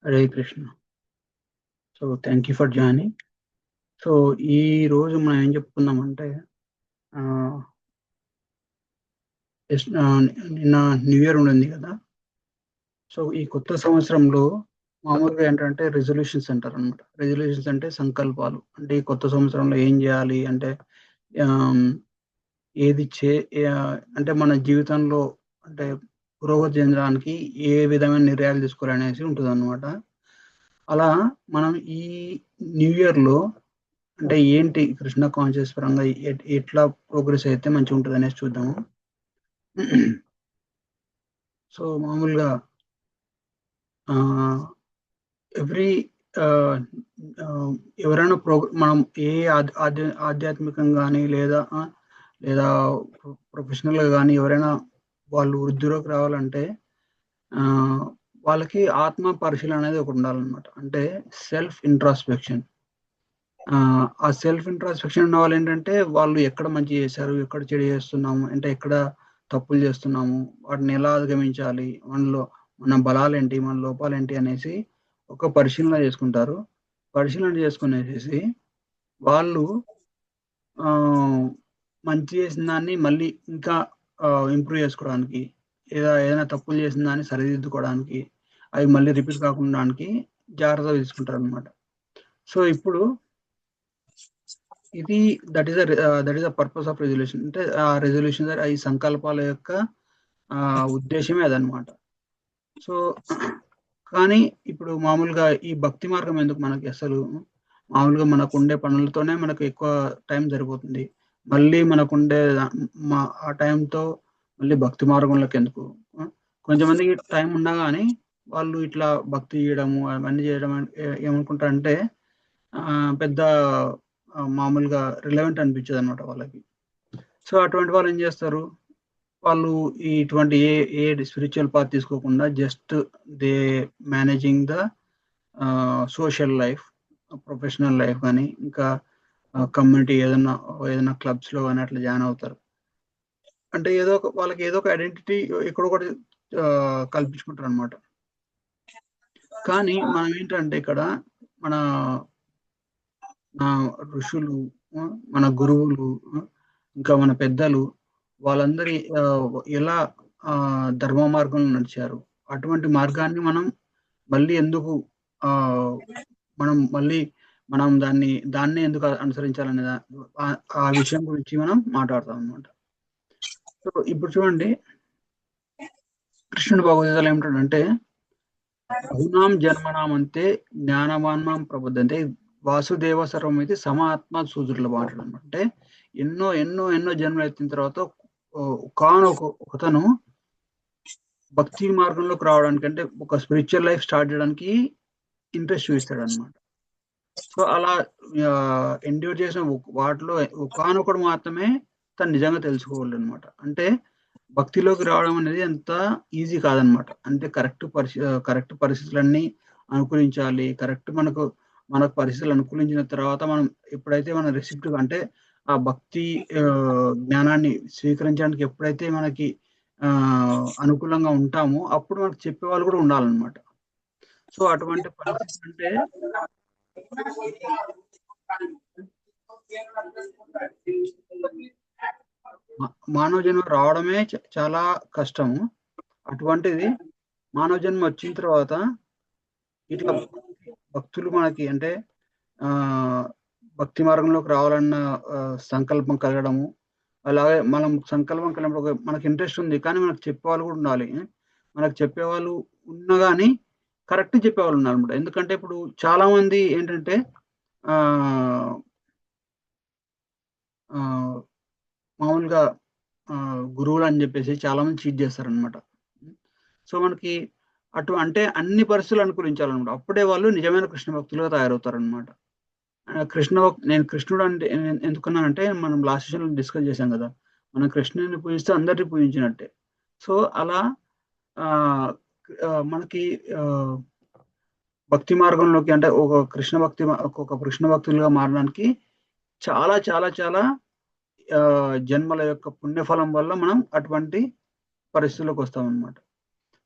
Hare Krishna. So thank you for joining. So ఈ రోజు మనం ఏం చెప్పుకుందామంటే ఆ, నిన్న న్యూ ఇయర్ ఉండింది కదా. సో ఈ కొత్త సంవత్సరంలో మామూలుగా ఏంటంటే రెజల్యూషన్స్ అంటారు అనమాట. రెజల్యూషన్స్ అంటే సంకల్పాలు. అంటే ఈ కొత్త సంవత్సరంలో ఏం చేయాలి అంటే ఆమ్, ఏది చే అంటే మన జీవితంలో అంటే పురోగతి చెందడానికి ఏ విధమైన నిర్ణయాలు తీసుకోవాలనేసి ఉంటుంది అనమాట. అలా మనం ఈ న్యూ ఇయర్ లో అంటే ఏంటి కృష్ణ కాన్షియస్ పరంగా ఎట్లా ప్రోగ్రెస్ అయితే మంచిగా ఉంటుంది అనేసి చూద్దాము. సో మామూలుగా ఎవ్రీ ఎవరైనా మనం ఏ ఆధ్యాత్మికంగా కానీ లేదా ప్రొఫెషనల్గా కానీ ఎవరైనా వాళ్ళు వృద్ధిలోకి రావాలంటే ఆ, వాళ్ళకి ఆత్మ పరిశీలన అనేది ఒకటి ఉండాలన్నమాట. అంటే సెల్ఫ్ ఇంట్రాస్పెక్షన్. ఆ సెల్ఫ్ ఇంట్రాస్పెక్షన్ ఉన్న వాళ్ళు ఏంటంటే వాళ్ళు ఎక్కడ మంచి చేశారు, ఎక్కడ చెడు చేస్తున్నాము, అంటే ఎక్కడ తప్పులు చేస్తున్నాము, వాటిని ఎలా అధిగమించాలి, మన బలాలేంటి, మన లోపాలేంటి అనేసి ఒక పరిశీలన చేసుకుంటారు. పరిశీలన చేసుకునేసి వాళ్ళు ఆ, మంచి చేసిన దాన్ని మళ్ళీ ఇంకా ఇంప్రూవ్ చేసుకోవడానికి, ఏదైనా తప్పులు చేసిన దాన్ని సరిదిద్దుకోవడానికి, అవి మళ్ళీ రిపీట్ కాకుండా జాగ్రత్త తీసుకుంటారు అనమాట. సో ఇప్పుడు ఇది that is the purpose of resolution. అంటే ఆ రెజల్యూషన్ ఈ సంకల్పాల యొక్క ఉద్దేశమే అదనమాట. సో కానీ ఇప్పుడు మామూలుగా ఈ భక్తి మార్గం ఎందుకు మనకి అసలు? మామూలుగా మనకు ఉండే పనులతోనే మనకు ఎక్కువ టైం సరిపోతుంది. మళ్ళీ మనకుండే ఆ టైంతో మళ్ళీ భక్తి మార్గంలోకి ఎందుకు? ఆ, కొంతమందికి టైం ఉన్నా కానీ వాళ్ళు ఇట్లా భక్తి చేయడము అవన్నీ చేయడం ఏమనుకుంటారంటే ఆ, పెద్ద మామూలుగా రిలవెంట్ అనిపించదు అనమాట వాళ్ళకి. సో అటువంటి వాళ్ళు ఏం చేస్తారు? వాళ్ళు ఇటువంటి ఏ స్పిరిచువల్ పాత్ తీసుకోకుండా just they managing the social life, professional life కానీ ఇంకా కమ్యూనిటీ ఏదైనా క్లబ్స్ లో కానీ అట్లా జాయిన్ అవుతారు. అంటే వాళ్ళకి ఏదో ఒక ఐడెంటిటీ ఎక్కడ ఒకటి కల్పించుకుంటారు అనమాట. కానీ మనం ఏంటంటే ఇక్కడ మన ఋషులు, ఆ, మన గురువులు, ఇంకా మన పెద్దలు వాళ్ళందరి ఎలా ఆ, ధర్మ మార్గంలో నడిచారు, అటువంటి మార్గాన్ని మనం మళ్ళీ ఎందుకు ఆ, మళ్ళీ మనం దాన్నే ఎందుకు అనుసరించాలనే ఆ విషయం గురించి మనం మాట్లాడతాం అనమాట. సో ఇప్పుడు చూడండి, కృష్ణుడు భగవద్గీతలో ఏమిటాడంటే బహునాం జన్మనాం అంతే జ్ఞానవాన్మాం ప్రబుద్ధంతే వాసుదేవ సర్వం అయితే సమాత్మ సూదుల మాట్లాడు అనమాట. అంటే ఎన్నో ఎన్నో ఎన్నో జన్మలు ఎత్తిన తర్వాత ఒకతను భక్తి మార్గంలోకి రావడానికి, అంటే ఒక స్పిరిచువల్ లైఫ్ స్టార్ట్ చేయడానికి ఇంట్రెస్ట్ చూపిస్తాడు అనమాట. సో అలా ఎండ్యూర్ చేసిన వాటిలో ఒకానొకడు మాత్రమే తను నిజంగా తెలుసుకోవాలి అనమాట. అంటే భక్తిలోకి రావడం అనేది అంత ఈజీ కాదనమాట. అంటే కరెక్ట్ పరిస్థితులన్నీ అనుకూలించాలి. మనకు పరిస్థితులు అనుకూలించిన తర్వాత మనం ఎప్పుడైతే మన రిసిప్ట్ అంటే ఆ భక్తి ఆ, జ్ఞానాన్ని స్వీకరించడానికి ఎప్పుడైతే మనకి ఆ అనుకూలంగా ఉంటామో అప్పుడు మనకు చెప్పేవాళ్ళు కూడా ఉండాలన్నమాట. సో అటువంటి పరిస్థితి అంటే మానవ జన్మ రావడమే చాలా కష్టము. అటువంటిది మానవ జన్మ వచ్చిన తర్వాత ఇట్లా భక్తులు మనకి అంటే ఆ భక్తి మార్గంలోకి రావాలన్న ఆ, సంకల్పం కలగడము. అలాగే మనం సంకల్పం కలిగినప్పుడు మనకి ఇంట్రెస్ట్ ఉంది కానీ మనకు చెప్పేవాళ్ళు కూడా ఉండాలి. మనకు చెప్పేవాళ్ళు ఉన్నా కానీ కరెక్ట్ చెప్పేవాళ్ళు ఉండాలన్నమాట. ఎందుకంటే ఇప్పుడు చాలా మంది ఏంటంటే ఆ ఆ, మామూలుగా గురువులు అని చెప్పేసి చాలా మంది చీట్ చేస్తారనమాట. సో మనకి అంటే అన్ని పరిస్థితులు అనుకూలించాలన్నమాట. అప్పుడే వాళ్ళు నిజమైన కృష్ణ భక్తులుగా తయారవుతారనమాట. నేను కృష్ణుడు అంటే ఎందుకున్నానంటే మనం లాస్ట్ సెషన్లో డిస్కస్ చేశాం కదా. మనం కృష్ణుని పూజిస్తే అందరినీ పూజించినట్టే. సో అలా ఆ, మనకి ఆ, భక్తి మార్గంలోకి అంటే ఒక కృష్ణ భక్తులుగా మారడానికి చాలా చాలా చాలా ఆ, జన్మల యొక్క పుణ్యఫలం వల్ల మనం అటువంటి పరిస్థితుల్లోకి వస్తాం అనమాట.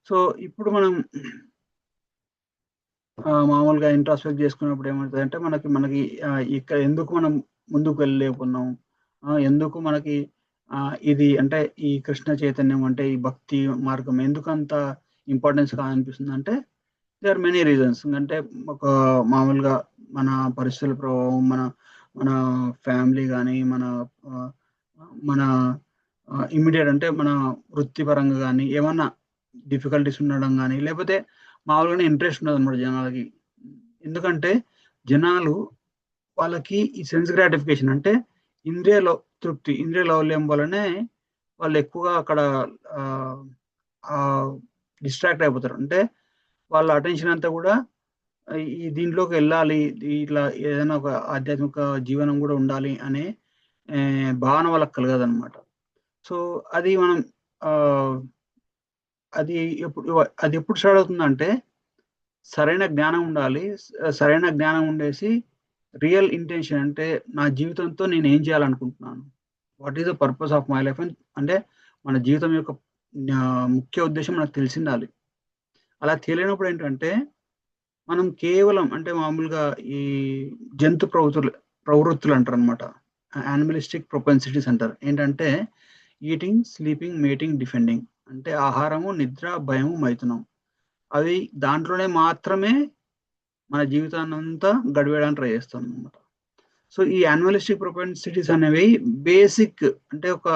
సో ఇప్పుడు మనం మామూలుగా ఇంట్రాస్పెక్ట్ చేసుకున్నప్పుడు ఏమవుతుందంటే మనకి ఇక్కడ ఎందుకు మనం ముందుకు వెళ్ళలేకున్నాం, ఎందుకు మనకి ఇది అంటే ఈ కృష్ణ చైతన్యం అంటే ఈ భక్తి మార్గం ఎందుకు అంత ఇంపార్టెన్స్ కాదనిపిస్తుంది అంటే దేర్ ఆర్ మెనీ రీజన్స్. అంటే ఒక మామూలుగా మన పరిస్థితుల ప్రభావం, మన మన ఫ్యామిలీ కానీ ఆ, మన ఇమ్మీడియట్ అంటే మన వృత్తిపరంగా కానీ ఏమన్నా డిఫికల్టీస్ ఉండడం కానీ, లేకపోతే మామూలుగానే ఇంట్రెస్ట్ ఉండదు అనమాట జనాలకి. ఎందుకంటే జనాలు వాళ్ళకి ఈ సెన్స్ గ్రాటిఫికేషన్ అంటే తృప్తి, ఇంద్రియ లౌల్యం వల్లనే వాళ్ళు ఎక్కువగా అక్కడ డిస్ట్రాక్ట్ అయిపోతారు. అంటే వాళ్ళ అటెన్షన్ అంతా కూడా ఈ దీంట్లోకి వెళ్ళాలి, ఇట్లా ఏదైనా ఒక ఆధ్యాత్మిక జీవనం కూడా ఉండాలి అనే భావన వాళ్ళకి కలగదనమాట. సో అది మనం ఆ, అది అది ఎప్పుడు స్టార్ట్ అవుతుందంటే సరైన జ్ఞానం ఉండాలి. సరైన జ్ఞానం ఉండేసి రియల్ ఇంటెన్షన్ అంటే నా జీవితంతో నేను ఏం చేయాలనుకుంటున్నాను, what is the purpose of my life అంటే మన జీవితం యొక్క ముఖ్య ఉద్దేశం మనకు తెలిసిండాలి. అలా తెలియనప్పుడు ఏంటంటే మనం కేవలం అంటే మామూలుగా ఈ జంతు ప్రవృత్తులు అంటారు అనమాట. యానిమలిస్టిక్ ప్రొపెన్సిటీస్ అంటారు. ఏంటంటే ఈటింగ్, స్లీపింగ్, మేటింగ్, డిఫెండింగ్ అంటే ఆహారము, నిద్ర, భయము, మైథునం. అవి దాంట్లోనే మాత్రమే మన జీవితాన్ని అంతా గడివేయడానికి ట్రై చేస్తాం అనమాట. సో ఈ యానిమలిస్టిక్ ప్రొపెన్సిటీస్ అనేవి బేసిక్ అంటే ఒక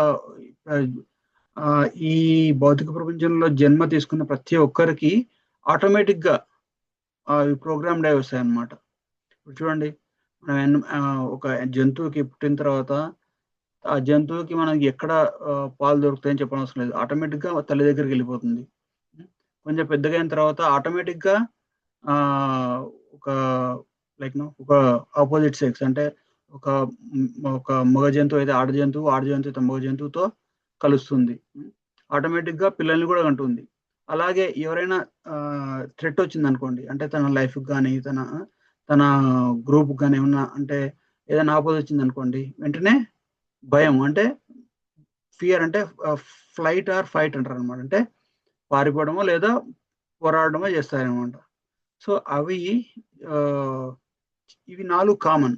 ఆ, ఈ భౌతిక ప్రపంచంలో జన్మ తీసుకున్న ప్రతి ఒక్కరికి ఆటోమేటిక్ గా ప్రోగ్రామ్డ్ అయి వస్తాయి అన్నమాట. ఇప్పుడు చూడండి, ఒక జంతువుకి పుట్టిన తర్వాత ఆ జంతువుకి మనకి ఎక్కడ పాలు దొరుకుతాయని చెప్పడం అవసరం లేదు, ఆటోమేటిక్ గా తల్లి దగ్గరికి వెళ్ళిపోతుంది. కొంచెం పెద్దగా అయిన తర్వాత ఆటోమేటిక్ గా ఆ ఒక ఒక ఆపోజిట్ సెక్స్ అంటే ఒక ఒక మగ జంతువు అయితే ఆడ జంతువు, ఆడ జంతువు అయితే మగ జంతువుతో కలుస్తుంది. ఆటోమేటిక్ గా పిల్లల్ని కూడా కంటుంది. అలాగే ఎవరైనా థ్రెట్ వచ్చింది అనుకోండి, అంటే తన లైఫ్ కానీ తన గ్రూప్ కానీ ఏమన్నా అంటే ఏదైనా ఆపద వచ్చింది అనుకోండి, వెంటనే భయం అంటే ఫియర్ అంటే ఫ్లైట్ ఆర్ ఫైట్ అంటారు అనమాట. అంటే పారిపోవడమో లేదా పోరాడమో చేస్తారనమాట. సో అవి ఆ, ఇవి 4 కామన్.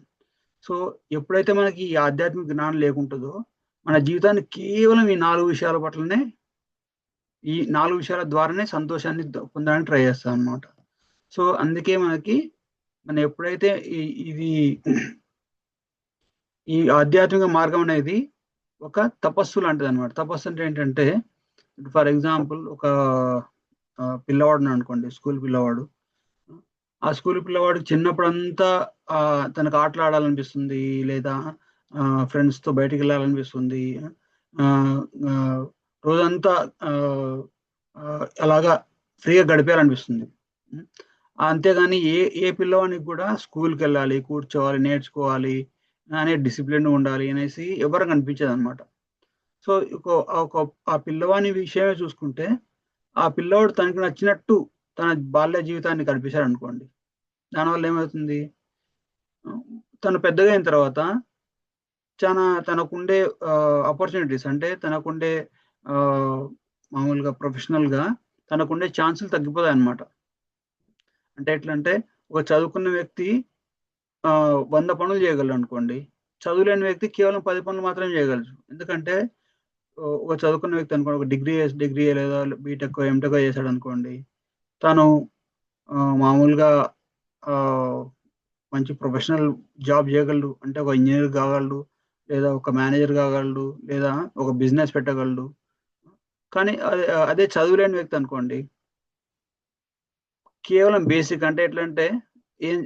సో ఎప్పుడైతే మనకి ఈ ఆధ్యాత్మిక జ్ఞానం లేకుంటుందో మన జీవితాన్ని కేవలం ఈ 4 విషయాల పట్లనే, ఈ 4 విషయాల ద్వారానే సంతోషాన్ని పొందడానికి ట్రై చేస్తాం అనమాట. సో అందుకే మనం ఎప్పుడైతే ఇది ఈ ఆధ్యాత్మిక మార్గం అనేది ఒక తపస్సు లాంటిది అనమాట. తపస్సు అంటే ఏంటంటే ఫర్ ఎగ్జాంపుల్ ఒక పిల్లవాడు అనుకోండి, స్కూల్ పిల్లవాడు. ఆ స్కూల్ పిల్లవాడికి చిన్నప్పుడంతా తనకు ఆటలు ఆడాలనిపిస్తుంది, లేదా ఫ్రెండ్స్తో బయటికి వెళ్ళాలనిపిస్తుంది, ఆ, ఆ, రోజంతా అలాగా ఫ్రీగా గడిపేయాలనిపిస్తుంది. అంతేగాని ఏ ఏ పిల్లవానికి కూడా స్కూల్కి వెళ్ళాలి, కూర్చోవాలి, నేర్చుకోవాలి అనే డిసిప్లిన్ ఉండాలి అనేసి ఎవరికి అనిపించదు అనమాట. సో ఆ పిల్లవాని విషయమే చూసుకుంటే ఆ పిల్లవాడు తనకి నచ్చినట్టు తన బాల్య జీవితాన్ని గడిపేశాడు అనుకోండి, దానివల్ల ఏమవుతుంది, తను పెద్దగా అయిన తర్వాత తనకుండే ఆపర్చునిటీస్ అంటే తనకుండే ఆ, మామూలుగా ప్రొఫెషనల్గా తనకుండే ఛాన్సులు తగ్గిపోతాయి అన్నమాట. అంటే ఎట్లా అంటే ఒక చదువుకున్న వ్యక్తి 100 పనులు చేయగలరు అనుకోండి, చదువులేని వ్యక్తి కేవలం 10 పనులు మాత్రమే చేయగలరు. ఎందుకంటే ఒక చదువుకున్న వ్యక్తి అనుకోండి, ఒక డిగ్రీ లేదా బీటెక్ ఎంటెక్ చేశాడు అనుకోండి, తను మామూలుగా ఆ, మంచి ప్రొఫెషనల్ జాబ్ చేయగలడు. అంటే ఒక ఇంజనీర్ కాగలడు, లేదా ఒక మేనేజర్ కాగలడు, లేదా ఒక బిజినెస్ పెట్టగలడు. కానీ అదే చదువులేని వ్యక్తి అనుకోండి, కేవలం బేసిక్ అంటే ఎట్లా అంటే ఏం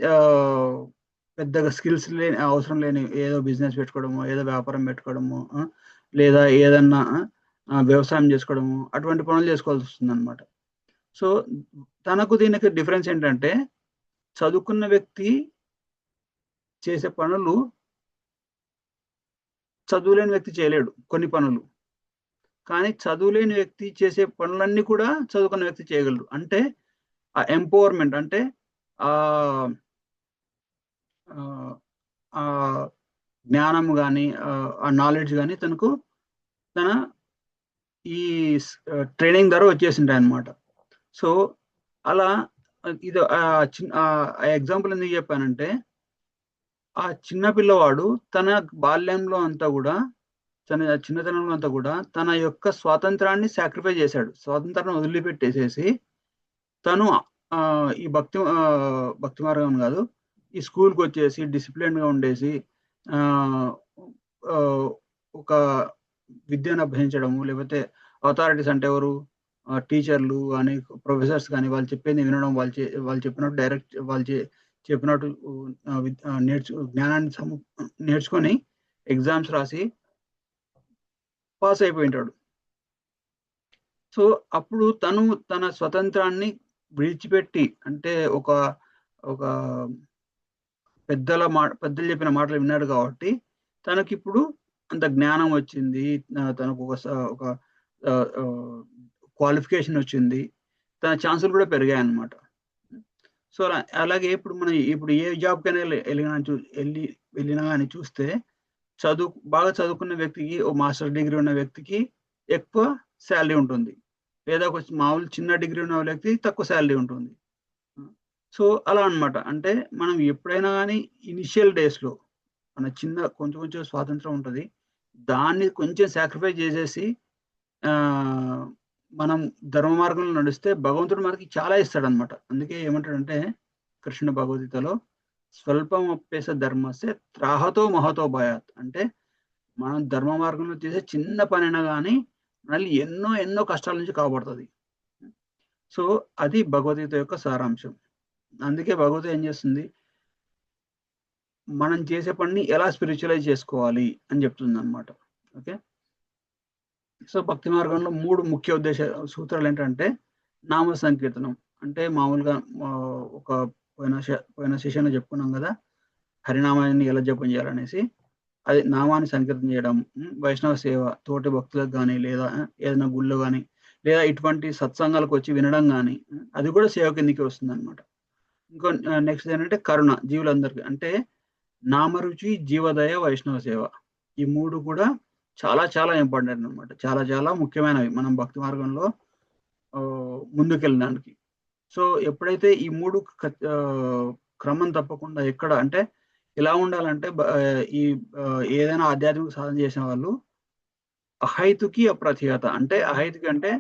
పెద్దగా స్కిల్స్ లేని అవసరం లేని ఏదో బిజినెస్ పెట్టుకోవడము, ఏదో వ్యాపారం పెట్టుకోవడము, లేదా ఏదన్నా వ్యవసాయం చేసుకోవడము, అటువంటి పనులు చేసుకోవాల్సి వస్తుంది అనమాట. సో తనకు దీనికి డిఫరెన్స్ ఏంటంటే చదువుకున్న వ్యక్తి చేసే పనులు చదువులేని వ్యక్తి చేయలేడు కొన్ని పనులు. కానీ చదువులేని వ్యక్తి చేసే పనులన్నీ కూడా చదువుకున్న వ్యక్తి చేయగలడు. అంటే ఆ ఎంపవర్మెంట్ అంటే ఆ ఆ జ్ఞానం కానీ ఆ నాలెడ్జ్ కానీ తనకు తన ఈ ట్రైనింగ్ ద్వారా వచ్చేసింటాయి అనమాట. సో అలా ఇది చిన్న ఎగ్జాంపుల్ ఎందుకు చెప్పానంటే, ఆ చిన్న పిల్లవాడు తన బాల్యంలో అంతా కూడా, తన చిన్నతనంలో అంతా కూడా తన యొక్క స్వాతంత్రాన్ని సాక్రిఫై చేశాడు. స్వాతంత్రాన్ని వదిలిపెట్టేసేసి తను ఈ భక్తి మార్గం కాదు, ఈ స్కూల్కి వచ్చేసి డిసిప్లిన్గా ఉండేసి ఆ, ఆ, ఒక విద్యను అభ్యసించడము, లేకపోతే అథారిటీస్ అంటే ఎవరు, టీచర్లు కానీ ప్రొఫెసర్స్ కానీ వాళ్ళు చెప్పింది వినడం, వాళ్ళు చెప్పినట్టు డైరెక్ట్ చెప్పినట్టు జ్ఞానాన్ని నేర్చుకొని ఎగ్జామ్స్ రాసి పాస్ అయిపోయింటాడు. సో అప్పుడు తను తన స్వతంత్రాన్ని విడిచిపెట్టి, అంటే ఒక ఒక పెద్దలు చెప్పిన మాటలు విన్నాడు కాబట్టి తనకిప్పుడు అంత జ్ఞానం వచ్చింది, తనకు ఒక క్వాలిఫికేషన్ వచ్చింది, తన ఛాన్సులు కూడా పెరిగాయి అన్నమాట. సో అలాగే ఇప్పుడు ఏ జాబ్కైనా వెళ్ళినా కానీ చూస్తే, బాగా చదువుకున్న వ్యక్తికి, ఓ మాస్టర్ డిగ్రీ ఉన్న వ్యక్తికి ఎక్కువ శాలరీ ఉంటుంది, లేదా ఒక మామూలు చిన్న డిగ్రీ ఉన్న వ్యక్తికి తక్కువ శాలరీ ఉంటుంది. సో అలా అన్నమాట. అంటే మనం ఎప్పుడైనా కానీ ఇనిషియల్ డేస్లో మన కొంచెం కొంచెం స్వాతంత్రం ఉంటుంది, దాన్ని కొంచెం సాక్రిఫైస్ చేసేసి మనం ధర్మ మార్గంలో నడిస్తే భగవంతుడు మనకి చాలా ఇస్తాడనమాట. అందుకే ఏమంటాడంటే కృష్ణ భగవద్గీతలో, స్వల్పం అప్పేస ధర్మసే త్రాహతో మహతో భయాత్. అంటే మనం ధర్మ మార్గంలో చేసే చిన్న పనైనా కానీ మనల్ని ఎన్నో ఎన్నో కష్టాల నుంచి కాపాడుతుంది. సో అది భగవద్గీత యొక్క సారాంశం. అందుకే భగవద్గీత ఏం చేస్తుంది, మనం చేసే పనిని ఎలా స్పిరిచువలైజ్ చేసుకోవాలి అని చెప్తుంది అనమాట. ఓకే, సో భక్తి మార్గంలో 3 ముఖ్య సూత్రాలు ఏంటంటే, నామ సంకీర్తనం. అంటే మామూలుగా ఒక పోయిన సెషన్లో చెప్పుకున్నాం కదా, హరినామాన్ని ఎలా జపం చేయాలనేసి. అది నామాన్ని సంకీర్తన చేయడం, వైష్ణవ సేవ, తోటి భక్తులకు కానీ, లేదా ఏదైనా గుళ్ళో కానీ, లేదా ఇటువంటి సత్సంగాలకు వచ్చి వినడం కానీ, అది కూడా సేవ కిందికి వస్తుంది అనమాట. ఇంకో నెక్స్ట్ ఏంటంటే కరుణ, జీవులందరికీ. అంటే నామరుచి, జీవదయ, వైష్ణవ సేవ, ఈ 3 కూడా చాలా చాలా ఇంపార్టెంట్ అనమాట. చాలా చాలా ముఖ్యమైనవి మనం భక్తి మార్గంలో ముందుకెళ్ళడానికి. సో ఎప్పుడైతే ఈ 3 క్రమం తప్పకుండా ఎక్కడ అంటే ఎలా ఉండాలంటే, ఈ ఏదైనా ఆధ్యాత్మిక సాధన చేసిన వాళ్ళు అహైతుకి అప్రతిహత. అంటే అహైతుకి అంటే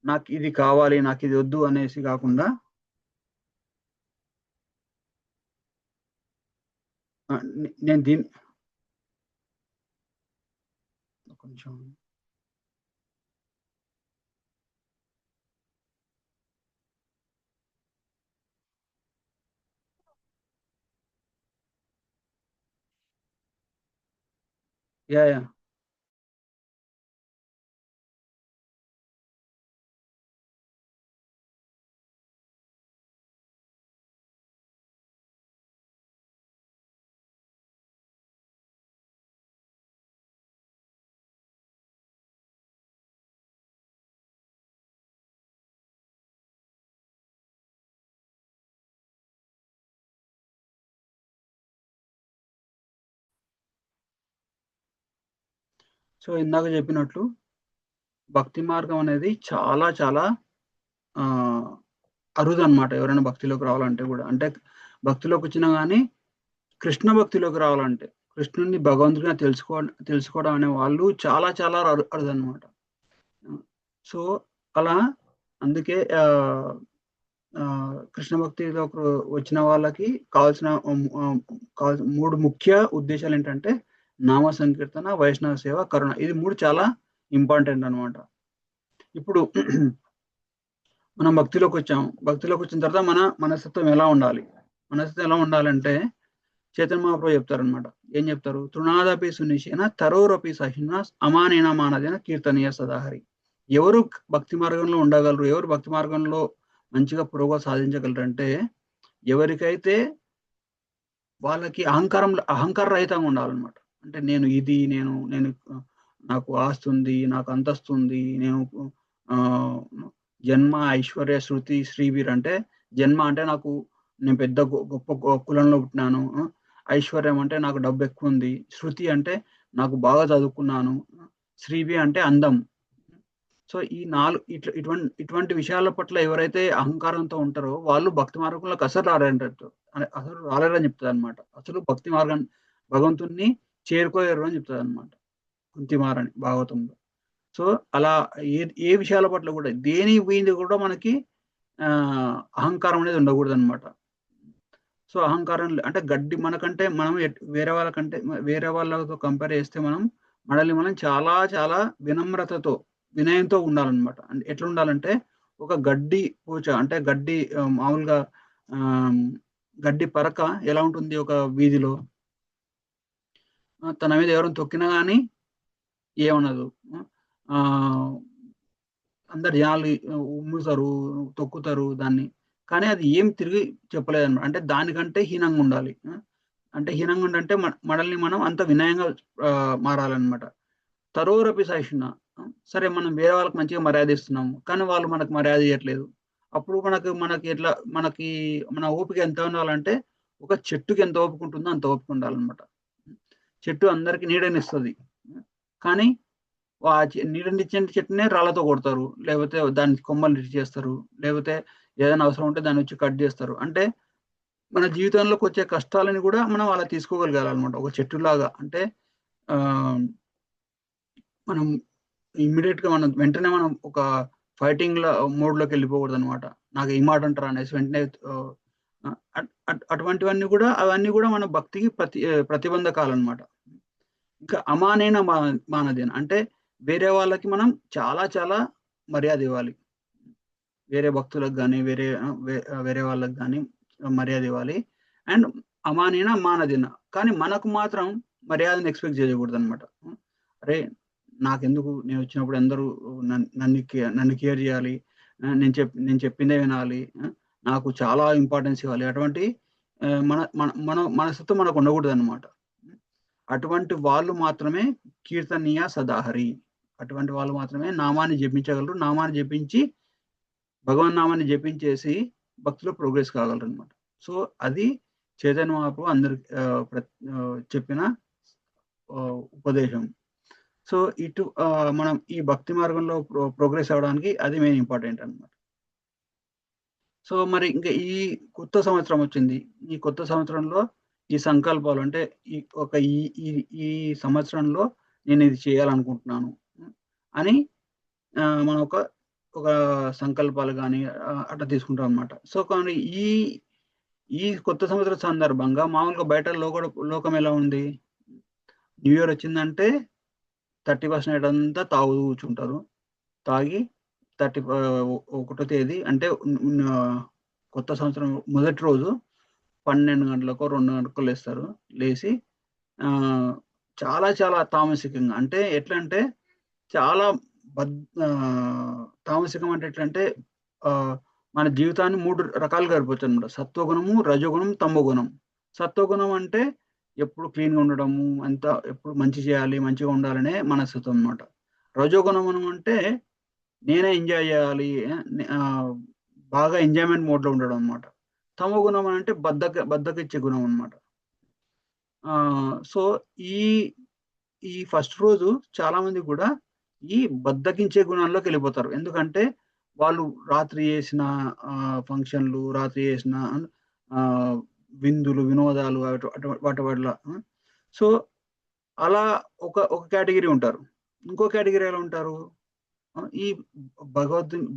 నాకు ఇది కావాలి, నాకు ఇది వద్దు అనేసి కాకుండా, నేను దీన్ని కొంచెం యా యా సో ఇందాక చెప్పినట్లు భక్తి మార్గం అనేది చాలా చాలా ఆ అరుదు అనమాట. ఎవరైనా భక్తిలోకి రావాలంటే కూడా, అంటే భక్తిలోకి వచ్చినా కానీ కృష్ణ భక్తిలోకి రావాలంటే, కృష్ణుని భగవంతుడిగా తెలుసుకోవడం అనే వాళ్ళు చాలా చాలా అరుదు అనమాట. సో అలా అందుకే కృష్ణ భక్తిలోకి వచ్చిన వాళ్ళకి కావాల్సిన 3 ముఖ్య ఉద్దేశాలు ఏంటంటే నామ సంకీర్తన, వైష్ణవ సేవ, కరుణ. ఇది 3 చాలా ఇంపార్టెంట్ అనమాట. ఇప్పుడు మనం భక్తిలోకి వచ్చాం, భక్తిలోకి వచ్చిన తర్వాత మన మనస్తత్వం ఎలా ఉండాలి? మనస్తత్వం ఎలా ఉండాలంటే చైతన్య మహాప్రభు చెప్తారనమాట. ఏం చెప్తారు? తృణాదపి సునిశేన తరోరపి సహిన అమానేన మానదేన కీర్తనీయ సదాహరి. ఎవరు భక్తి మార్గంలో ఉండగలరు, ఎవరు భక్తి మార్గంలో మంచిగా పురోగతి సాధించగలరు అంటే, ఎవరికైతే వాళ్ళకి అహంకార రహితంగా ఉండాలన్నమాట. అంటే నేను నాకు ఆస్తి ఉంది, నాకు అంతస్తు ఉంది, నేను జన్మ ఐశ్వర్య శృతి శ్రీవీర్. అంటే జన్మ అంటే నేను పెద్ద గొప్ప కులంలో పుట్టినాను, ఐశ్వర్యం అంటే నాకు డబ్బు ఎక్కువ ఉంది, శృతి అంటే నాకు బాగా చదువుకున్నాను, శ్రీవి అంటే అందం. సో ఈ ఇటువంటి విషయాల పట్ల ఎవరైతే అహంకారంతో ఉంటారో వాళ్ళు భక్తి మార్గంలోకి అసలు రారంటారు, అసలు రాలేరని చెప్తుంది అనమాట. అసలు భక్తి మార్గం భగవంతుణ్ణి చేరుకోలేరు అని చెప్తుంది అనమాట కుంతిమారని భాగవతంలో. సో అలా ఏ ఏ విషయాల పట్ల కూడా దేని పోయింది కూడా మనకి అహంకారం అనేది ఉండకూడదు అనమాట. సో అహంకారం అంటే గడ్డి మనకంటే మనం వేరే వాళ్ళతో కంపేర్ చేస్తే మనల్ని మనం చాలా చాలా వినమ్రతతో వినయంతో ఉండాలన్నమాట. అంటే ఎట్లా ఉండాలంటే ఒక గడ్డి పూచ అంటే గడ్డి మామూలుగా గడ్డి పరక ఎలా ఉంటుంది ఒక వీధిలో, తన మీద ఎవరైనా తొక్కినా కానీ ఏమనదు. అందరు జనాలు ఉమ్ముతారు, తొక్కుతారు దాన్ని, కానీ అది ఏం తిరిగి చెప్పలేదన్నమాట. అంటే దానికంటే హీనంగా ఉండాలి. అంటే హీనంగా ఉండంటే మనల్ని మనం అంత వినయంగా మారాలన్నమాట. తరోరపి సహిష్ణున. సరే మనం వేరే వాళ్ళకి మంచిగా మర్యాద ఇస్తున్నాము, కానీ వాళ్ళు మనకు మర్యాద ఇవ్వట్లేదు. అప్పుడు మనకి ఎట్లా మన ఓపిక ఎంత ఉండాలంటే ఒక చెట్టుకి ఎంత ఓపిక ఉంటుందో అంత ఓపిక ఉండాలన్నమాట. చెట్టు అందరికి నీడనిస్తుంది, కానీ నీడనిచ్చిన చెట్టునే రాళ్ళతో కొడతారు, లేకపోతే దాని కొమ్మలు ఇటు చేస్తారు, లేకపోతే ఏదైనా అవసరం ఉంటే దాన్ని వచ్చి కట్ చేస్తారు. అంటే మన జీవితంలోకి వచ్చే కష్టాలని కూడా మనం అలా తీసుకోగలగాలన్నమాట ఒక చెట్టులాగా. అంటే మనం ఇమ్మీడియట్ గా వెంటనే మనం ఒక ఫైటింగ్ మోడ్లోకి వెళ్ళిపోకూడదు అనమాట. నాకు ఈ మాట అంటారు అనేసి వెంటనే అటువంటివన్నీ కూడా అవన్నీ కూడా మన భక్తికి ప్రతిబంధకాలు అనమాట. ఇంకా అమానైన మానదేన అంటే వేరే వాళ్ళకి మనం చాలా చాలా మర్యాద ఇవ్వాలి. వేరే భక్తులకు కానీ వేరే వాళ్ళకి కానీ మర్యాద ఇవ్వాలి. అండ్ అమానైన మానదిన, కానీ మనకు మాత్రం మర్యాదను ఎక్స్పెక్ట్ చేయకూడదు అనమాట. అరే నాకెందుకు, నేను వచ్చినప్పుడు అందరూ నన్ను కేర్ చేయాలి, నేను చెప్పిందే వినాలి, నాకు చాలా ఇంపార్టెన్స్ ఇవ్వాలి, అటువంటి మనసుతో మనకు ఉండకూడదు అనమాట. అటువంటి వాళ్ళు మాత్రమే కీర్తనీయ సదాహరి. అటువంటి వాళ్ళు మాత్రమే నామాన్ని జపించగలరు. నామాన్ని జపించి భగవన్ నామాన్ని జపించేసి భక్తిలో ప్రోగ్రెస్ కాగలరు అనమాట. సో అది చైతన్య మహాప్రభు అందరికి చెప్పిన ఉపదేశం. సో మనం ఈ భక్తి మార్గంలో ప్రోగ్రెస్ అవ్వడానికి అది మెయిన్ ఇంపార్టెంట్ అనమాట. సో మరి ఇంకా ఈ కొత్త సంవత్సరం వచ్చింది. ఈ కొత్త సంవత్సరంలో ఈ సంకల్పాలు అంటే ఈ సంవత్సరంలో నేను ఇది చేయాలనుకుంటున్నాను అని మనం ఒక సంకల్పాలు కానీ అట్లా తీసుకుంటాం అనమాట. సో కానీ ఈ కొత్త సంవత్సరం సందర్భంగా మామూలుగా బయట లోకం ఎలా ఉంది, న్యూ ఇయర్ వచ్చిందంటే 31st నైట్ అంతా తాగుతూ కూర్చుంటారు. తాగి 31వ తేదీ అంటే కొత్త సంవత్సరం మొదటి రోజు 12 గంటలకో 2 గంటలకో లేస్తారు. లేచి చాలా చాలా తామసికంగా, అంటే ఎట్లా అంటే చాలా తామసికం అంటే ఎట్లా అంటే మన జీవితాన్ని 3 రకాలుగా గడపచ్చు అనమాట. సత్వగుణము, రజోగుణం, తమోగుణం. సత్వగుణం అంటే ఎప్పుడు క్లీన్గా ఉండడము, అంతా ఎప్పుడు మంచి చేయాలి, మంచిగా ఉండాలనే మనస్తత్వం అనమాట. రజోగుణం అంటే నేనే ఎంజాయ్ చేయాలి, బాగా ఎంజాయ్మెంట్ మోడ్లో ఉండడం అనమాట. తమోగుణం అంటే బద్దకిచ్చే గుణం అనమాట. సో ఈ ఫస్ట్ రోజు చాలా మంది కూడా ఈ బద్దకించే గుణాల్లోకి వెళ్ళిపోతారు. ఎందుకంటే వాళ్ళు రాత్రి చేసిన ఫంక్షన్లు, రాత్రి చేసిన విందులు, వినోదాలు వాటి వల్ల. సో అలా ఒక కేటగిరీ ఉంటారు. ఇంకో కేటగిరీ ఎలా ఉంటారు, ఈ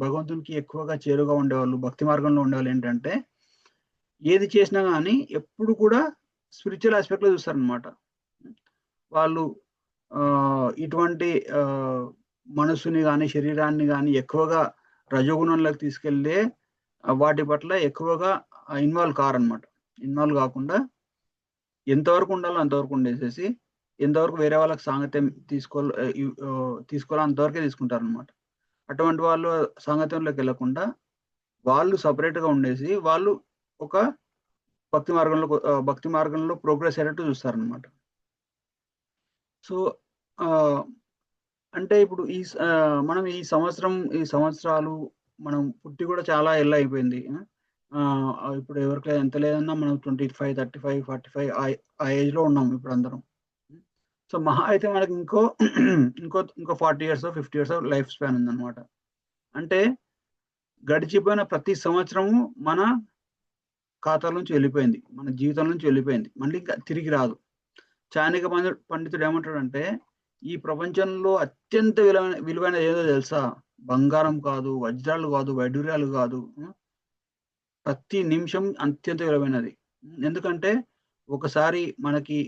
భగవంతునికి ఎక్కువగా చేరుగా ఉండేవాళ్ళు, భక్తి మార్గంలో ఉండేవాళ్ళు ఏంటంటే ఏది చేసినా కానీ ఎప్పుడు కూడా స్పిరిచువల్ ఆస్పెక్ట్లో చూస్తారనమాట. వాళ్ళు ఇటువంటి మనసుని కానీ శరీరాన్ని కానీ ఎక్కువగా రజోగుణంలోకి తీసుకెళ్తే వాటి పట్ల ఎక్కువగా ఇన్వాల్వ్ కారనమాట. ఇన్వాల్వ్ కాకుండా ఎంతవరకు ఉండాలో అంతవరకు ఉండేసేసి ఎంతవరకు వేరే వాళ్ళకి సాంగత్యం తీసుకోవాలో అంతవరకే తీసుకుంటారు అనమాట. అటువంటి వాళ్ళు సాంగత్యంలోకి వెళ్ళకుండా వాళ్ళు సపరేట్గా ఉండేసి వాళ్ళు ఒక భక్తి మార్గంలో ప్రోగ్రెస్ అయ్యేటట్టు చూస్తారనమాట. సో అంటే ఇప్పుడు మనం ఈ సంవత్సరాలు మనం పుట్టి కూడా చాలా ఏళ్ళు అయిపోయింది. ఇప్పుడు ఎవరికి ఎంత లేదన్నా మనం 25, 35, 45 ఆ ఏజ్లో ఉన్నాం ఇప్పుడు అందరం. సో మహా అయితే మనకి ఇంకో 40 ఇయర్స్ 50 ఇయర్స్ లైఫ్ స్పాన్ ఉందన్నమాట. అంటే గడిచిపోయిన ప్రతి సంవత్సరము మన ఖాతాలో నుంచి వెళ్ళిపోయింది, మన జీవితం నుంచి వెళ్ళిపోయింది, మళ్ళీ ఇంకా తిరిగి రాదు. చాణక్య పండితుడు ఏమంటాడంటే, ఈ ప్రపంచంలో అత్యంత విలువైనది ఏదో తెలుసా? బంగారం కాదు, వజ్రాలు కాదు, వైడూర్యాలు కాదు, ప్రతి నిమిషం అత్యంత విలువైనది. ఎందుకంటే ఒకసారి మనకి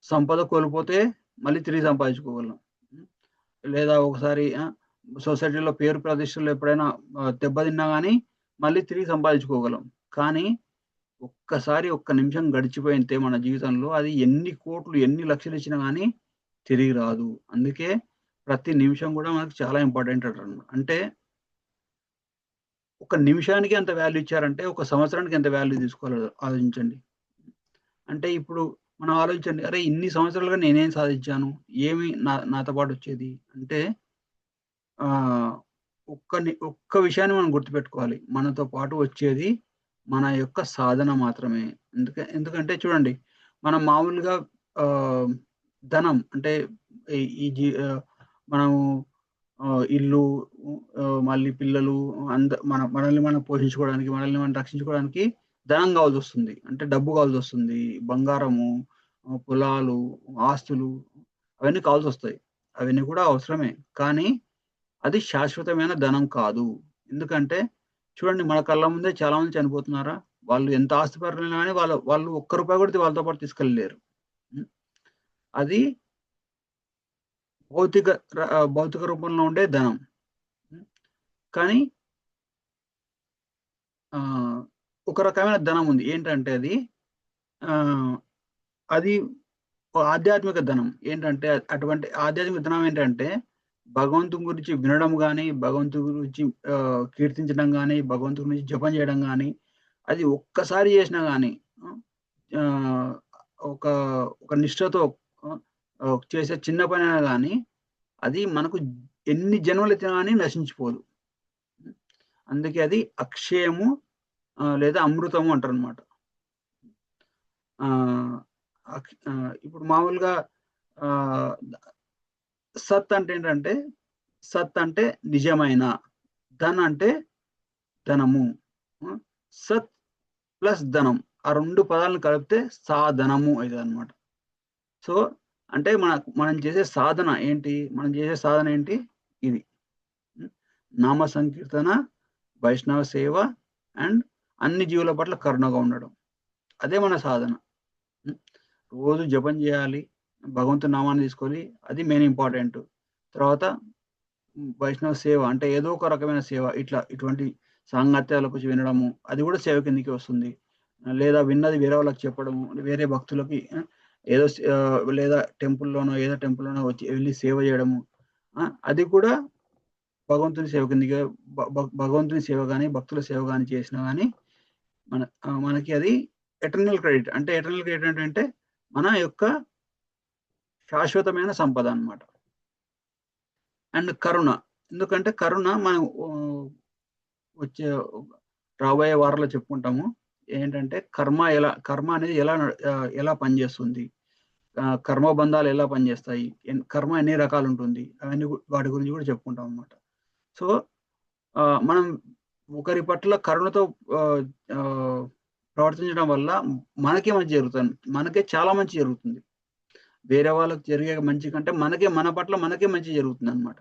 సంపద కోల్పోతే మళ్ళీ తిరిగి సంపాదించుకోగలం. లేదా ఒకసారి సొసైటీలో పేరు ప్రతిష్టలు ఎప్పుడైనా దెబ్బతిన్నా కానీ మళ్ళీ తిరిగి సంపాదించుకోగలం. కానీ ఒక్కసారి ఒక్క నిమిషం గడిచిపోయితే మన జీవితంలో అది ఎన్ని కోట్లు ఎన్ని లక్షలు ఇచ్చినా కానీ తిరిగి రాదు. అందుకే ప్రతి నిమిషం కూడా మనకు చాలా ఇంపార్టెంట్ అంటారు. అంటే ఒక నిమిషానికి ఎంత వాల్యూ ఇచ్చారంటే ఒక సంవత్సరానికి ఎంత వాల్యూ తీసుకోవాలో ఆలోచించండి. అంటే ఇప్పుడు మనం ఆలోచించండి, అరే ఇన్ని సంవత్సరాలుగా నేనేం సాధించాను, ఏమి నాతో పాటు వచ్చేది అంటే ఒక్క విషయాన్ని మనం గుర్తుపెట్టుకోవాలి, మనతో పాటు వచ్చేది మన యొక్క సాధన మాత్రమే. ఎందుకంటే చూడండి, మనం మామూలుగా ధనం అంటే మనము ఇల్లు, మళ్ళీ పిల్లలు, మనల్ని మనం పోషించుకోవడానికి, మనల్ని మనం రక్షించుకోవడానికి ధనం కావాల్సి వస్తుంది, అంటే డబ్బు కావాల్సి వస్తుంది, బంగారము, పొలాలు, ఆస్తులు అవన్నీ కావాల్సి వస్తాయి. అవన్నీ కూడా అవసరమే, కానీ అది శాశ్వతమైన ధనం కాదు. ఎందుకంటే చూడండి, మన కళ్ళ ముందే చాలా మంది చనిపోతున్నారా? వాళ్ళు ఎంత ఆస్తిపరులైనా కానీ వాళ్ళు ఒక్క రూపాయి కూడా వాళ్ళతో పాటు తీసుకెళ్ళలేరు. అది భౌతిక రూపంలో ఉండే ధనం. కానీ ఒక రకమైన ధనం ఉంది, ఏంటంటే అది ఆధ్యాత్మిక ధనం. ఏంటంటే అటువంటి ఆధ్యాత్మిక ధనం ఏంటంటే భగవంతుని గురించి వినడం కానీ, భగవంతుని గురించి కీర్తించడం కానీ, భగవంతుని గురించి జపం చేయడం కానీ, అది ఒక్కసారి చేసినా కానీ ఒక నిష్ఠతో చేసే చిన్న పని అయినా కానీ అది మనకు ఎన్ని జన్మలు ఎత్తినా కానీ నశించిపోదు. అందుకే అది అక్షయము లేదా అమృతము అంటారు అనమాట. ఇప్పుడు మామూలుగా సత్ అంటే ఏంటంటే, సత్ అంటే నిజమైన, ధన్ అంటే ధనము. సత్ ప్లస్ ధనం, ఆ రెండు పదాలను కలిపితే సాధనము అవుతుంది అనమాట. సో అంటే మనం చేసే సాధన ఏంటి? ఇది నామ సంకీర్తన, వైష్ణవ సేవ అండ్ అన్ని జీవుల పట్ల కరుణగా ఉండడం. అదే మన సాధన. రోజు జపం చేయాలి, భగవంతుని నామాన్ని తీసుకోవాలి, అది మెయిన్ ఇంపార్టెంట్. తర్వాత వైష్ణవ సేవ అంటే ఏదో ఒక రకమైన సేవ, ఇటువంటి సాంగత్యాలకు వినడము, అది కూడా సేవ కిందకి వస్తుంది. లేదా విన్నది వేరే వాళ్ళకి చెప్పడము, వేరే భక్తులకి ఏదో లేదా టెంపుల్లోనో వచ్చి వెళ్ళి సేవ చేయడము, అది కూడా భగవంతుని సేవ కిందకి. భగవంతుని సేవ కానీ భక్తుల సేవ కానీ చేసినా కానీ మనకి అది ఎటర్నల్ క్రెడిట్. అంటే ఎటర్నల్ క్రెడిట్ అంటే మన యొక్క శాశ్వతమైన సంపద అన్నమాట. అండ్ కరుణ, ఎందుకంటే కరుణ మనం వచ్చే రాబోయే వారంలో చెప్పుకుంటాము. ఏంటంటే కర్మ అనేది ఎలా పనిచేస్తుంది, కర్మబంధాలు ఎలా పనిచేస్తాయి, కర్మ ఎన్ని రకాలు ఉంటుంది, అవన్నీ వాటి గురించి కూడా చెప్పుకుంటాం అన్నమాట. సో మనం ఒకరి పట్ల కరుణతో ప్రవర్తించడం వల్ల మనకే మంచి జరుగుతుంది, మనకే చాలా మంచి జరుగుతుంది. వేరే వాళ్ళకి జరిగే మంచి కంటే మన పట్ల మనకే మంచి జరుగుతుంది అనమాట.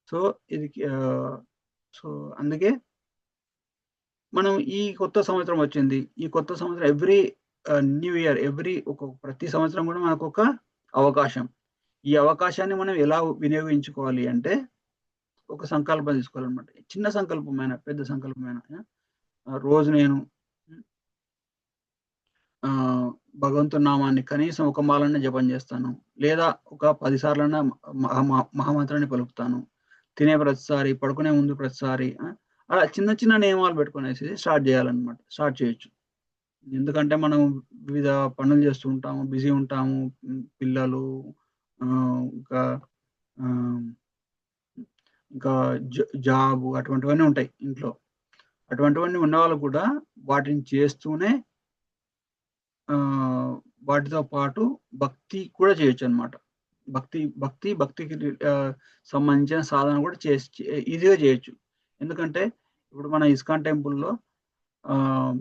సో అందుకే మనం ఈ కొత్త సంవత్సరం వచ్చింది, ఈ కొత్త సంవత్సరం ఎవ్రీ న్యూ ఇయర్ ప్రతి సంవత్సరం కూడా మనకు ఒక అవకాశం. ఈ అవకాశాన్ని మనం ఎలా వినియోగించుకోవాలి అంటే ఒక సంకల్పం తీసుకోవాలన్నమాట. చిన్న సంకల్పమైన, పెద్ద సంకల్పమైన, రోజు నేను భగవంతుని నామాన్ని కనీసం ఒక మాలన్నా జపం చేస్తాను, లేదా ఒక 10 సార్లన్నా మహామంత్రాన్ని పలుకుతాను, తినే ప్రతిసారి, పడుకునే ముందు ప్రతిసారి, అలా చిన్న చిన్న నియమాలు పెట్టుకునేసి స్టార్ట్ చేయొచ్చు. ఎందుకంటే మనం వివిధ పనులు చేస్తూ ఉంటాము, బిజీ ఉంటాము, పిల్లలు, ఇంకా జాబ్ అటువంటివన్నీ ఉంటాయి ఇంట్లో. అటువంటివన్నీ ఉన్న వాళ్ళు కూడా వాటిని చేస్తూనే వాటితో పాటు భక్తి కూడా చేయొచ్చు అనమాట. భక్తికి సంబంధించిన సాధన కూడా ఈజీగా చేయొచ్చు. ఎందుకంటే ఇప్పుడు మన ఇస్కాన్ టెంపుల్‌లో ఆహ్,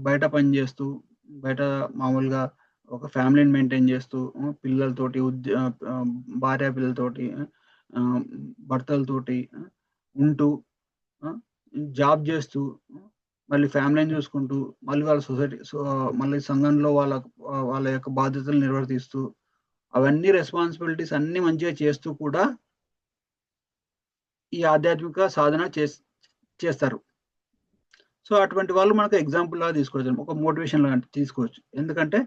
బయట పని చేస్తూ, బయట మామూలుగా ఒక ఫ్యామిలీని మెయింటైన్ చేస్తూ, పిల్లలతోటి భార్య పిల్లలతోటి, ఆహ్, భర్తలతోటి ఉంటూ, జాబ్ చేస్తూ, మళ్ళీ ఫ్యామిలీని చూసుకుంటూ, మళ్ళీ వాళ్ళ మళ్ళీ సంఘంలో వాళ్ళ యొక్క బాధ్యతలు నిర్వర్తిస్తూ, అవన్నీ రెస్పాన్సిబిలిటీస్ అన్నీ మంచిగా చేస్తూ కూడా ఈ ఆధ్యాత్మిక సాధన చేస్తారు. సో, అటువంటి వాళ్ళు మనకు ఎగ్జాంపుల్‌లాగా తీసుకోవచ్చు. ఒక మోటివేషన్ లాగా తీసుకోవచ్చు. ఎందుకంటే,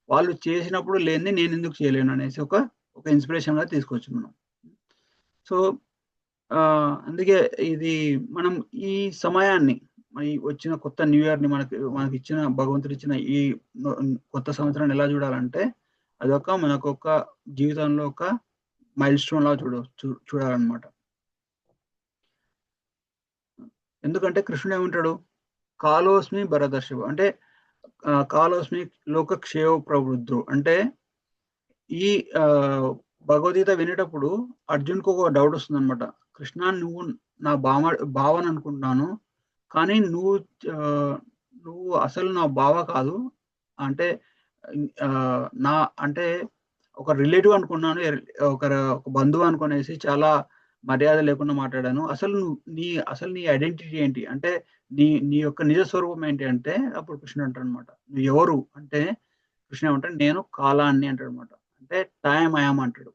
వాళ్ళు చేసినప్పుడు లేనిది నేనెందుకు చేయలేను అనేసి ఒక ఇన్‌స్పిరేషన్‌గా తీసుకోవచ్చు మనం. సో, అందుకే ఇది మనం ఈ సమయాన్ని, ఈ వచ్చిన కొత్త న్యూ ఇయర్‌ని మనకిచ్చిన భగవంతుడిచ్చిన ఈ కొత్త సంవత్సరాన్ని ఎలా చూడాలంటే, మనకొక జీవితంలో ఒక మైల్‌స్టోన్‌లాగా చూడాలన్నమాట. ఎందుకంటే కృష్ణుడేమంటాడు? కాలోస్మి భరతర్షభ అంటే కాలోస్మి లోక క్షేమ ప్రవృద్ధో అంటే ఈ భగవద్గీత వినేటప్పుడు అర్జున్‌కి ఒక డౌట్ వస్తుందన్నమాట. కృష్ణ నువ్వు నా బావని అనుకుంటున్నాను. కానీ నువ్వు అసలు నా బావ కాదు. అంటే నా అంటే ఒక రిలేటివ్ అనుకున్నాను. ఒక బంధువు అనుకునేసి చాలా మర్యాద లేకుండా మాట్లాడాను. అసలు నీ ఐడెంటిటీ ఏంటి? అంటే నీ నీ యొక్క నిజ స్వరూపం ఏంటి అంటే అప్పుడు కృష్ణుడు అంటాడనమాట. "నువ్వెవరు?" అంటే కృష్ణ ఏమంటాడు, "నేను కాలాన్ని" అంటాడనమాట. అంటే టైమ్ ఐ యామ్ అంటాడు.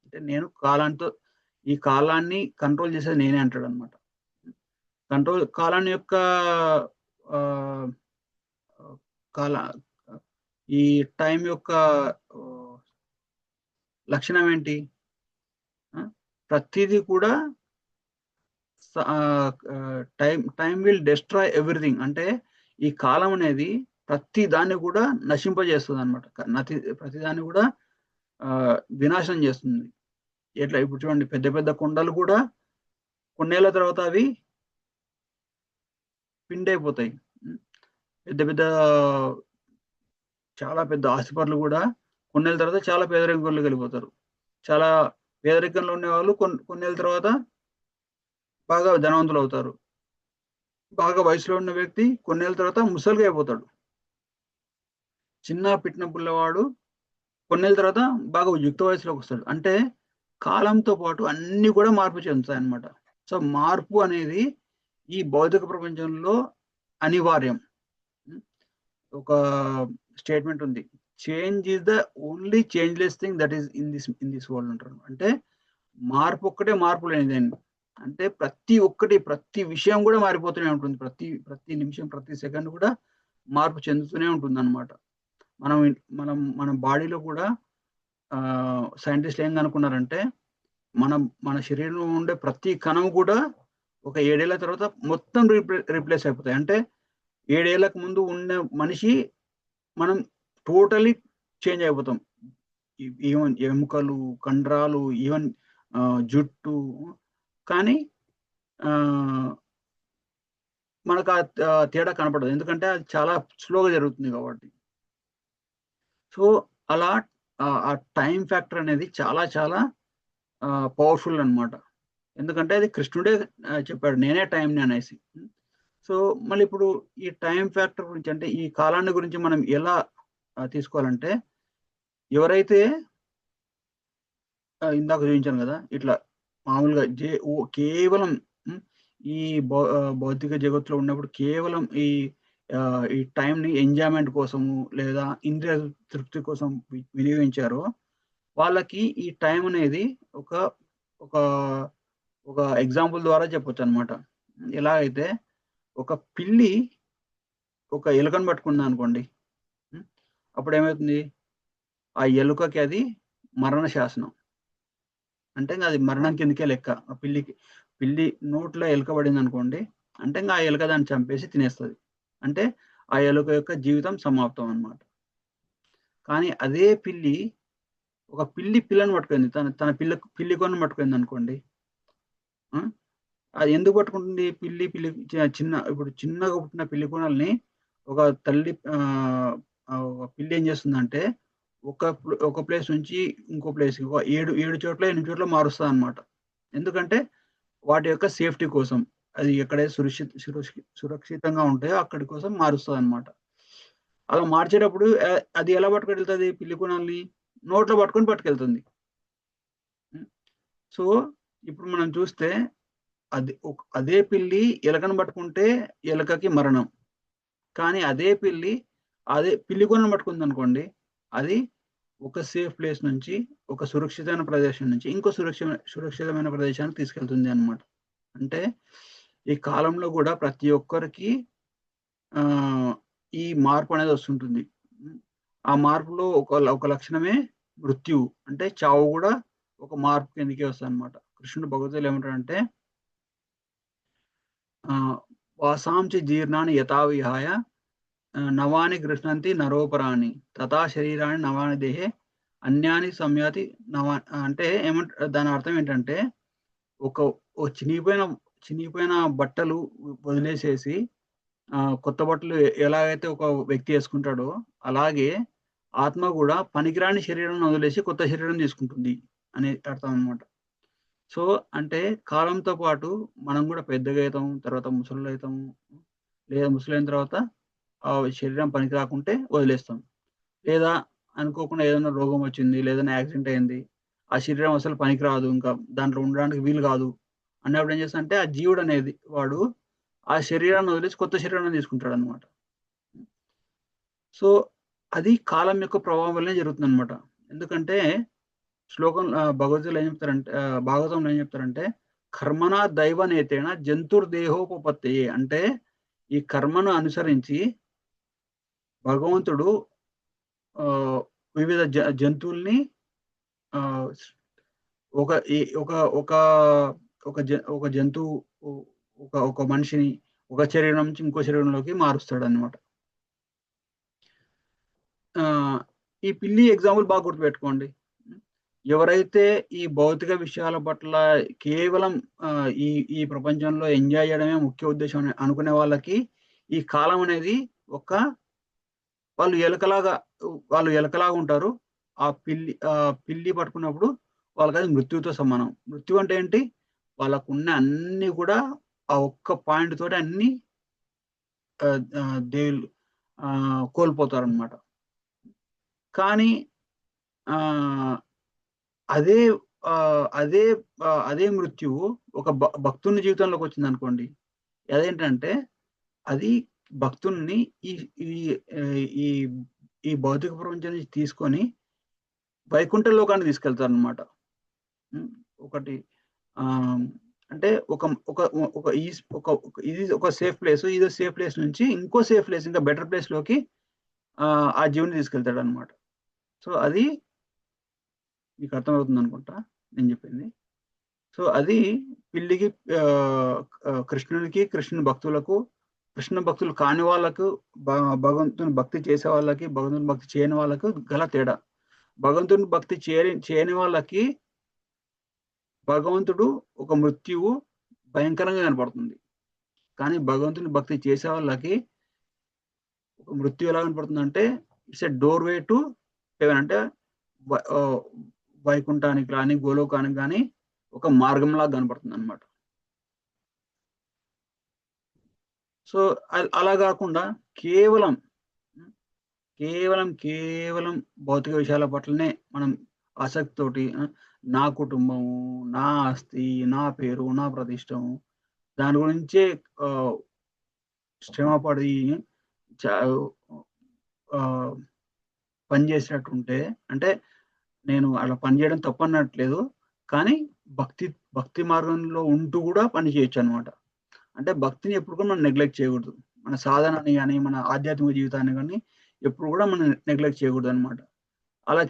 అంటే నేను ఈ కాలాన్ని కంట్రోల్ చేసేది నేనే అంటాడనమాట. కాలాన్ని యొక్క ఆహ్, కాల ఈ టైమ్ యొక్క ఆహ్, లక్షణం ఏంటి? ప్రతీదీ కూడా టైమ్ విల్ డెస్ట్రాయ్ ఎవ్రీథింగ్. అంటే ఈ కాలం అనేది ప్రతి దాన్ని కూడా నశింపజేస్తుందనమాట. ప్రతి దాన్ని కూడా వినాశనం చేస్తుంది. ఇప్పుడు చూడండి పెద్ద పెద్ద కొండలు కూడా కొన్నేళ్ల తర్వాత అవి పిండైపోతాయి. పెద్ద పెద్ద చాలా పెద్ద ఆస్తిపరులు కూడా కొన్నేళ్ల తర్వాత చాలా పేదరికంలోకి వెళ్ళిపోతారు. చాలా పేదరికంలో ఉండేవాళ్ళు కొన్నేళ్ల తర్వాత బాగా ధనవంతులవుతారు. బాగా వయసులో ఉన్న వ్యక్తి కొన్నేళ్ల తర్వాత ముసలిగా అయిపోతాడు. పుట్టిన పిల్లవాడు కొన్నేళ్ల తర్వాత బాగా యుక్త వయసులోకొస్తాడు. అంటే కాలంతో పాటు అన్నీ కూడా మార్పు చెందుతాయన్నమాట. సో, మార్పు అనేది ఈ భౌతిక ప్రపంచంలో అనివార్యం. హ్మ్. ఒక స్టేట్మెంట్ ఉంది. Change is the only changeless thing that is in this world అంటారు. అంటే మార్పు ఒక్కటే మార్పు లేనిదండి. అంటే ప్రతి విషయం కూడా మారిపోతూనే ఉంటుంది. ప్రతి నిమిషం, ప్రతి సెకండ్ కూడా మార్పు చెందుతూనే ఉంటుందన్నమాట. మన బాడీలో కూడా సైంటిస్ట్‌లు ఏం కనుక్కున్నారంటే, మన శరీరంలో ఉండే ప్రతి కణం కూడా ఒక 7 ఏళ్ల తర్వాత మొత్తం రీప్లేస్ అయిపోతాయి. అంటే 7 ఏళ్లకు ముందు ఉన్న మనిషి మనం టోటల్లీ చేంజ్ అయిపోతాం. ఈవెన్ ఎముకలు, కండరాలు, ఈవెన్ జుట్టు. కానీ ఆహ్, మనకు తేడా కనపడదు. ఎందుకంటే అది చాలా స్లోగా జరుగుతుంది కాబట్టి. సో, అలా ఆ టైమ్ ఫ్యాక్టర్ అనేది చాలా చాలా పవర్‌ఫుల్ అన్నమాట. ఎందుకంటే అది కృష్ణుడే చెప్పాడు. నేనే టైమ్‌ని అనేసి. సో, మళ్ళీ ఇప్పుడు ఈ టైమ్ ఫ్యాక్టర్ గురించి అంటే ఈ కాలాన్ని గురించి మనం ఎలా తీసుకోవాలంటే ఎవరైతే ఇందాక చూయించాను గదా! ఇట్లా మామూలుగా కేవలం హ్మ్. ఈ భౌతిక జగత్తులో ఉన్నప్పుడు కేవలం ఈ టైమ్‌ని ఎంజాయ్‌మెంట్ కోసము లేదా ఇంద్రియ తృప్తి కోసం వినియోగించారో వాళ్ళకి ఈ టైమ్ అనేది ఒక ఒక ఒక ఎగ్జాంపుల్ ద్వారా చెప్పొచ్చనమాట. ఎలా అయితే ఒక పిల్లి ఒక ఎలుకను పట్టుకుందనుకోండి. హ్మ్. అప్పుడేమైతుంది? ఆ ఎలుకకి అది మరణ శాసనం. అంటే ఇంగ అది మరణం కిందకే లెక్క. పిల్లి నోట్లో ఎలుక పడిందనుకోండి. అంటే ఇంగ ఆ ఎలుక దాన్ని చంపేసి తినేస్తది. అంటే ఆ ఎలుక యొక్క జీవితం సమాప్తం అన్నమాట. కానీ అదే పిల్లి ఒక పిల్లని పట్టుకుంది. తన తన పిల్లి కొనను పట్టుకుందనుకోండి. ఆ! అది ఎందుకు పట్టుకుంటుంది? పిల్లి ఇప్పుడు చిన్నగా పుట్టిన పిల్లి కూనల్ని ఒక తల్లి పిల్లి ఏం చేస్తుందంటే ఒక ప్లేస్ నుంచి ఇంకో ప్లేస్‌కి 7 చోట్ల, 8 చోట్ల మారుస్తదనమాట. ఎందుకంటే వాటి యొక్క సేఫ్టీ కోసం. అది ఎక్కడైతే సురక్షితంగా ఉంటాయో అక్కడి కోసం మారుస్తదనమాట. అలా మార్చేటప్పుడు అది ఎలా పట్టుకెళ్తది పిల్లి కూనల్ని? నోట్లో పట్టుకొని పట్టుకెళ్తుంది. హ్మ్. సో, ఇప్పుడు మనం చూస్తే అదే పిల్లి ఎలకను పట్టుకుంటే ఎలకకి మరణం. కానీ అదే పిల్లి కూనను పట్టుకుందనుకోండి, అది ఒక సేఫ్ ప్లేస్ నుంచి, ఒక సురక్షితమైన ప్రదేశం నుంచి ఇంకో సురక్షితమైన ప్రదేశానికి తీసుకెళ్తుంది అన్నమాట. అంటే ఈ కాలంలో గూడా ప్రతి ఒక్కరికి ఆహ్, ఈ మార్పనేది వస్తుంటుంది. హ్మ్. ఆ మార్పులో ఒక లక్షణమే మృత్యువు. అంటే చావు గూడా ఒక మార్పు కిందకే వస్తదనమాట. కృష్ణుడు భగవద్గీతలో ఏమంటాడంటే వాసాంసి జీర్ణాని యథా విహాయ నవాని గృహ్ణంతి నరోపరాణి తథా శరీరాన్ని నవాని దేహే అన్యాని సంయాతి అంటే దాని అర్థం ఏంటంటే ఒక ఓ చినిగిపోయిన బట్టలు వదిలేసేసి కొత్త బట్టలు ఎలాగైతే ఒక వ్యక్తి యేసుకుంటాడో, అలాగే ఆత్మ గూడా పనికిరాని శరీరాన్ని వదిలేసి కొత్త శరీరం తీసుకుంటుంది అనే అర్థం అన్నమాట. సో, అంటే కాలంతో పాటు మనం గూడా పెద్దగయితాము. తర్వాత ముసలోళ్ళయితాము. లేదా ముసలైన తర్వాత శరీరం పనికి రాకుంటే వదిలేస్తాం. లేదా అనుకోకుండా ఏదైనా రోగం వచ్చింది, లేదన్నా యాక్సిడెంట్ అయింది. ఆ శరీరం అసలు పనికిరాదు. ఇంకా దాంట్లో ఉండడానికి వీలు కాదు. అన్నప్పుడు ఏం చేస్తాడంటే ఆ జీవుడనేది వాడు ఆ శరీరాన్ని వదిలేసి కొత్త శరీరాన్ని తీసుకుంటాడనమాట. సో, అది కాలం యొక్క ప్రభావం వల్లనే జరుగుతుందనమాట. ఎందుకంటే భగవద్గీతలో ఏం చెప్తారంటే భాగవతంలో ఏం చెప్తారంటే కర్మణ దైవనేతేన జంతుర్దేహోపపత్తయే అంటే ఈ కర్మను అనుసరించి భగవంతుడు ఆహ్, వివిధ జంతువుల్ని ఆహ్, ఒక ఈ ఒక ఒక ఒక జంతువు ఒక మనిషిని ఒక శరీరం నుంచి ఇంకో శరీరంలోకి మారుస్తాడన్నమాట. ఈ పిల్లి ఎగ్జాంపుల్ బాగా గుర్తుపెట్టుకోండి. ఎవరైతే ఈ భౌతిక విషయాల పట్ల కేవలం ఈ ఈ ప్రపంచంలో ఎంజాయ్ చేయడమే ముఖ్య ఉద్దేశం అని అనుకునే వాళ్ళకి ఈ కాలం అనేది ఒక వాళ్ళు ఎలకలాగా వాళ్ళు ఎలకలాగా ఉంటారు. పిల్లి పట్టుకున్నప్పుడు వాళ్ళకది మృత్యువుతో సమానం. మృత్యు అంటే ఏంటి? వాళ్ళకున్న అన్నీ కూడా ఆ ఒక్క పాయింట్ తోటి అన్నీ ఆహ్, ఆహ్, దే విల్ కోల్పోతారనమాట. కానీ ఆహ్, అదే అదే అదే మృత్యువు ఒక భక్తుని జీవితంలోకొచ్చిందనుకోండి. అదేంటంటే అది భక్తుల్ని ఈ ఈ ఈ ఈ భౌతిక ప్రపంచం నుంచి తీసుకొని వైకుంఠ లోకానికి తీసుకెళ్తారనమాట. హ్మ్. ఒకటి ఆహ్, అంటే ఒక ఒక ఒక ఈస్ ఒక ఒక ఇది ఒక సేఫ్ ప్లేస్. ఇదో సేఫ్ ప్లేస్ నుంచి ఇంకో సేఫ్ ప్లేస్ ఇంకా బెటర్ ప్లేస్‌లోకి ఆ జీవుని తీసుకెళ్తాడనమాట. సో, అది మీకు అర్థమవుతుందనుకుంటా నేను చెప్పింది. సో, అది పిల్లికి ఆహ్, కృష్ణునికి, కృష్ణుని భక్తులకు, కృష్ణ భక్తులు కాని వాళ్ళకు, భ భగవంతుని భక్తి చేసే వాళ్ళకి, భగవంతుని భక్తి చేయని వాళ్ళకు గల తేడా. భగవంతుని భక్తి చేయని వాళ్ళకి భగవంతుడు ఒక మృత్యువు భయంకరంగా కనపడుతుంది. కానీ భగవంతుని భక్తి చేసే వాళ్ళకి ఒక మృత్యు ఎలా కనపడుతుందంటే it's a doorway to heaven అంటే వ ఆహ్, వైకుంఠానికి గాని, గోలోకానికి గాని ఒక మార్గంలాగా కనపడుతుందనమాట. సో, అలా గాకుండా కేవలం హ్మ్. కేవలం భౌతిక విషయాల పట్లనే మనం ఆసక్తితోటి నా కుటుంబము, నా ఆస్తి, నా పేరు, నా ప్రతిష్టము దాని గురించే ఆహ్, శ్రమపడి చ ఆహ్, పని చేసినట్టుంటే అంటే నేను అలా పని చేయడం తప్పనట్లేదు. కానీ భక్తి భక్తి మార్గంలో ఉంటూ గూడా పని చేయొచ్చనమాట. అంటే భక్తిని ఎప్పుడు కూడా మనం నెగ్లెక్ట్ చేయకూడదు. మన సాధనని గాని, మన ఆధ్యాత్మిక జీవితాన్ని గాని ఎప్పుడు గూడా మనం నెగ్లెక్ట్ చేయకూడదనమాట. అలా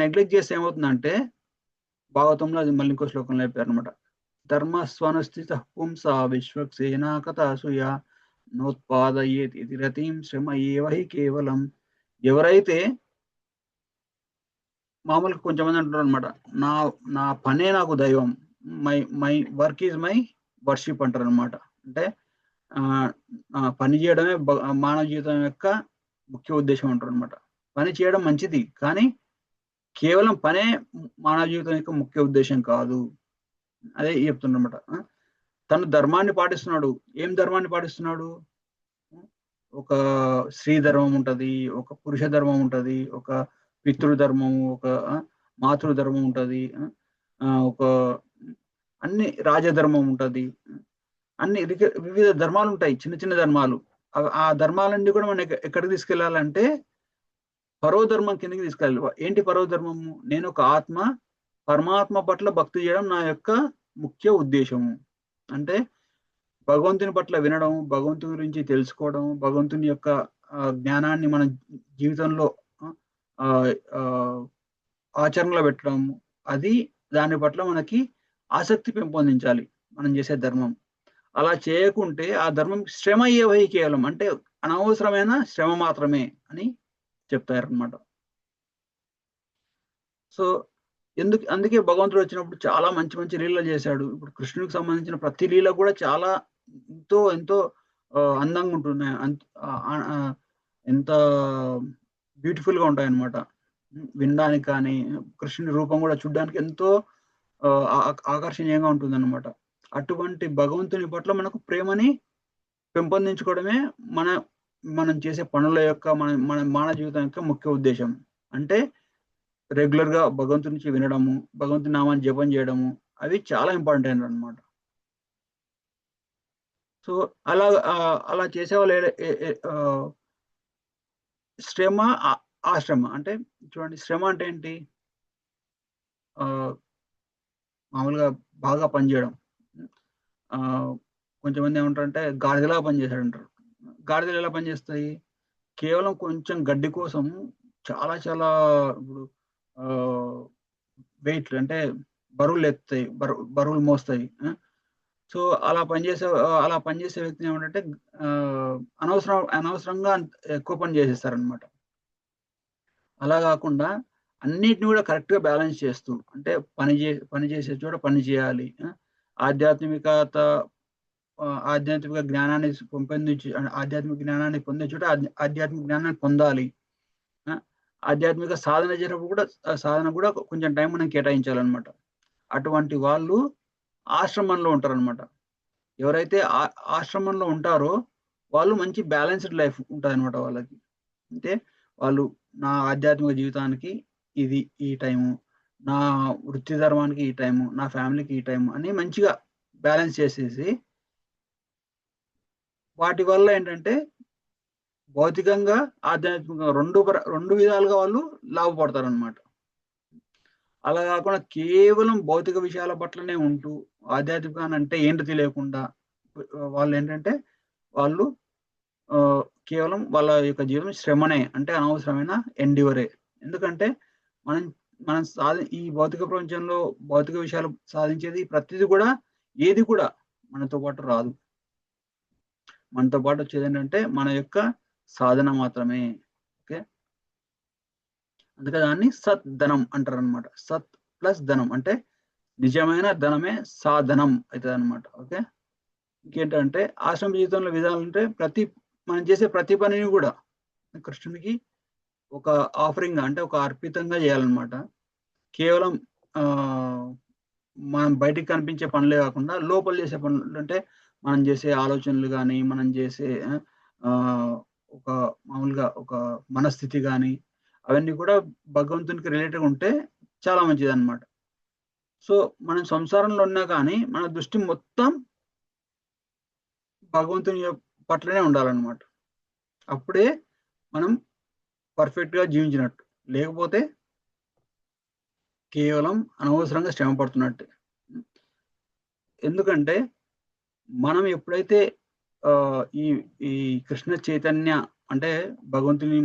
నెగ్లెక్ట్ చేస్తే ఏమవుతుందంటే భాగవతంలో అది మళ్ళీ ఇంకో శ్లోకంలో చెప్పారనమాట. ధర్మస్వనుష్ఠితః పుంసా విశ్వక్సేనాకతాసూయ నోత్పాదయేత్ ఇతి రతిం శ్రమ ఏవ హి కేవలం. ఎవరైతే మామూలుగా కొంచెంమంది అంటారనమాట. నా నా పనే నాకు దైవం. My my work is my worship అంటారనమాట. అంటే ఆహ్, పని చేయడమే మానవ జీవితం యొక్క ముఖ్య ఉద్దేశం అంటారు అనమాట. పని చేయడం మంచిది, కానీ కేవలం పనే మానవ జీవితం యొక్క ముఖ్య ఉద్దేశం కాదు. అదే చెప్తున్నమాట. తను ధర్మాన్ని పాటిస్తున్నాడు. ఏం ధర్మాన్ని పాటిస్తున్నాడు? ఒక స్త్రీ ధర్మం ఉంటది, ఒక పురుష ధర్మం ఉంటది, ఒక పితృధర్మము, ఒక మాతృధర్మం ఉంటది, ఒక అన్ని రాజధర్మం ఉంటది. అన్ని వివిధ ధర్మాలు ఉంటాయి, చిన్న చిన్న ధర్మాలు. ఆ ధర్మాలన్నీ కూడా మనం ఎక్కడికి తీసుకెళ్లాలంటే పరోధర్మం కిందకి తీసుకెళ్ళాలి. ఏంటి పరోధర్మము? నేను ఒక ఆత్మ, పరమాత్మ పట్ల భక్తి చేయడం నా యొక్క ముఖ్య ఉద్దేశము. అంటే భగవంతుని పట్ల వినడం, భగవంతుని గురించి తెలుసుకోవడం, భగవంతుని యొక్క జ్ఞానాన్ని మన జీవితంలో ఆచరణలో పెట్టడం, అది దాని పట్ల మనకి ఆసక్తి పెంపొందించాలి మనం చేసే ధర్మం. అలా చేయకుంటే ఆ ధర్మం శ్రమ అయ్యేవై కేవలం, అంటే అనవసరమైన శ్రమ మాత్రమే అని చెప్తారనమాట. సో అందుకే భగవంతుడు వచ్చినప్పుడు చాలా మంచి మంచి లీలలు చేశాడు. ఇప్పుడు కృష్ణుడికి సంబంధించిన ప్రతి లీల కూడా చాలా ఎంతో ఎంతో అందంగా ఉంటున్నాయి, ఎంత బ్యూటిఫుల్ గా ఉంటాయి అన్నమాట. వినడానికి కానీ, కృష్ణుడి రూపం కూడా చూడడానికి ఎంతో ఆకర్షణీయంగా ఉంటుంది అన్నమాట. అటువంటి భగవంతుని పట్ల మనకు ప్రేమని పెంపొందించుకోవడమే మనం చేసే పనుల యొక్క మన మానవ జీవితం యొక్క ముఖ్య ఉద్దేశం. అంటే రెగ్యులర్ గా భగవంతుడి నుంచి వినడము, భగవంతుని నామాన్ని జపం చేయడము, అవి చాలా ఇంపార్టెంట్ అన్నమాట. సో అలా చేసే వాళ్ళు శ్రమ, ఆశ్రమ అంటే చూడండి, శ్రమ అంటే ఏంటి? మామూలుగా బాగా పనిచేయడం. కొంచెంమంది ఏమంటారంటే గాడిదలా పనిచేశాడు అంటారు. గాడిదలు ఎలా పనిచేస్తాయి? కేవలం కొంచెం గడ్డి కోసం చాలా చాలా ఇప్పుడు వెయిట్లు అంటే బరువులు ఎత్తాయి, బరువులు మోస్తాయి. సో అలా పనిచేసే వ్యక్తిని ఏమంటే అనవసరంగా ఎక్కువ పని చేసేస్తారనమాట. అలా కాకుండా అన్నిటిని కూడా కరెక్ట్ గా బ్యాలెన్స్ చేస్తూ, అంటే పని చేసే చోట పని చేయాలి, ఆధ్యాత్మిక జ్ఞానాన్ని ఆధ్యాత్మిక జ్ఞానాన్ని పొందే చోట ఆధ్యాత్మిక జ్ఞానాన్ని పొందాలి. ఆధ్యాత్మిక సాధన కూడా కొంచెం టైం మనం కేటాయించాలన్నమాట. అటువంటి వాళ్ళు ఆశ్రమంలో ఉంటారనమాట. ఎవరైతే ఆశ్రమంలో ఉంటారో వాళ్ళు మంచి బ్యాలెన్స్డ్ లైఫ్ ఉంటుంది అనమాట వాళ్ళకి. అంటే వాళ్ళు నా ఆధ్యాత్మిక జీవితానికి ఇది ఈ టైము, నా వృత్తి ధర్మానికి ఈ టైము, నా ఫ్యామిలీకి ఈ టైము అని మంచిగా బ్యాలెన్స్ చేసేసి, వాటి వల్ల ఏంటంటే భౌతికంగా ఆధ్యాత్మికంగా రెండు విధాలుగా వాళ్ళు లాభపడతారు అనమాట. అలా కాకుండా కేవలం భౌతిక విషయాల పట్లనే ఉంటూ ఆధ్యాత్మికాన్ని అంటే ఏంటో తెలియకుండా వాళ్ళు ఏంటంటే వాళ్ళు కేవలం వాళ్ళ యొక్క జీవితం శ్రమనే, అంటే అనవసరమైన ఎండివరే. ఎందుకంటే మనం ఈ భౌతిక ప్రపంచంలో భౌతిక విషయాలు సాధించేది ప్రతిదీ కూడా ఏది కూడా మనతో పాటు రాదు. మనతో పాటు వచ్చేది ఏంటంటే మన యొక్క సాధన మాత్రమే. ఓకే, అందుకే దాన్ని సత్ ధనం అంటారు అనమాట. సత్ ప్లస్ ధనం అంటే నిజమైన ధనమే సాధనం అవుతుంది అనమాట. ఓకే, ఇంకేంటంటే ఆశ్రమ జీవితంలో విధానాలు అంటే మనం చేసే ప్రతి పనిని కూడా కృష్ణునికి ఒక ఆఫరింగ్, అంటే ఒక అర్పితంగా చేయాలన్నమాట. కేవలం మనం బయటికి కనిపించే పనులే కాకుండా లోపల చేసే పనులు, అంటే మనం చేసే ఆలోచనలు కానీ, మనం చేసే ఒక మామూలుగా ఒక మనస్థితి కానీ, అవన్నీ కూడా భగవంతునికి రిలేటెడ్ ఉంటే చాలా మంచిది అన్నమాట. సో మనం సంసారంలో ఉన్నా కానీ మన దృష్టి మొత్తం భగవంతుని పట్లనే ఉండాలన్నమాట. అప్పుడే మనం పర్ఫెక్ట్ గా జీవించినట్టు, లేకపోతే కేవలం అనవసరంగా శ్రమ పడుతున్నట్టే. ఎందుకంటే మనం ఎప్పుడైతే ఈ ఈ కృష్ణ చైతన్య అంటే భగవంతుని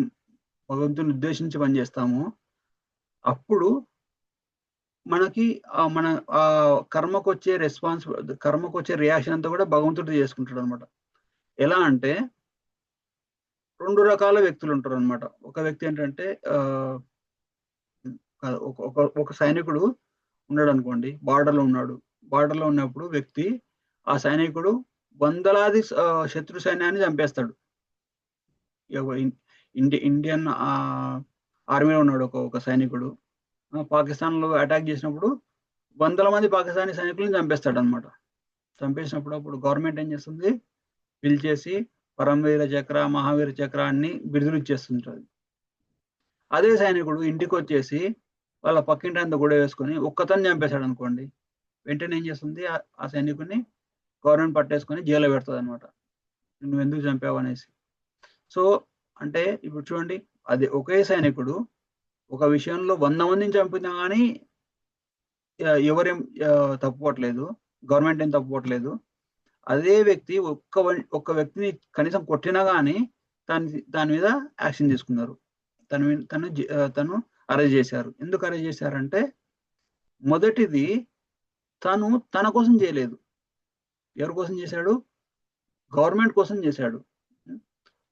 ఉద్దేశించి పనిచేస్తామో, అప్పుడు మనకి మన కర్మకు వచ్చే రియాక్షన్ అంతా కూడా భగవంతుడు చేసుకుంటాడు అనమాట. ఎలా అంటే 2 రకాల వ్యక్తులు ఉంటారు అనమాట. ఒక వ్యక్తి ఏంటంటే ఒక సైనికుడు ఉన్నాడు అనుకోండి, బార్డర్లో ఉన్నాడు. బార్డర్లో ఉన్నప్పుడు ఆ సైనికుడు వందలాది శత్రు సైన్యాన్ని చంపేస్తాడు. ఇండియన్ ఆర్మీలో ఉన్నాడు ఒక సైనికుడు. పాకిస్తాన్లో అటాక్ చేసినప్పుడు వందల మంది పాకిస్తానీ సైనికులను చంపేస్తాడు అనమాట. చంపేసినప్పుడు అప్పుడు గవర్నమెంట్ ఏం చేస్తుంది, పిలిచేసి పరమవీర చక్ర, మహావీర చక్ర అన్ని బిరుదులు ఇచ్చేస్తుంటుంది. అదే సైనికుడు ఇంటికి వచ్చేసి వాళ్ళ పక్కింటి అంతా గొడవ వేసుకొని ఒక్కతను చంపేశాడు అనుకోండి, వెంటనే ఏం చేస్తుంది, ఆ సైనికుడిని గవర్నమెంట్ పట్టేసుకొని జైల్లో పెడుతుంది అనమాట, నువ్వు ఎందుకు చంపావు అనేసి. సో అంటే ఇప్పుడు చూడండి, అది ఒకే సైనికుడు ఒక విషయంలో 100 మందిని చంపినా కానీ ఎవరేం తప్పుకోవట్లేదు, గవర్నమెంట్ ఏం తప్పుకోవట్లేదు. అదే వ్యక్తి ఒక్క వ్యక్తిని కనీసం కొట్టినా కానీ దాని మీద యాక్షన్ తీసుకున్నారు, తను అరెస్ట్ చేశారు. ఎందుకు అరెస్ట్ చేశారంటే మొదటిది తను తన కోసం చేయలేదు, ఎవరి కోసం చేశాడు, గవర్నమెంట్ కోసం చేశాడు.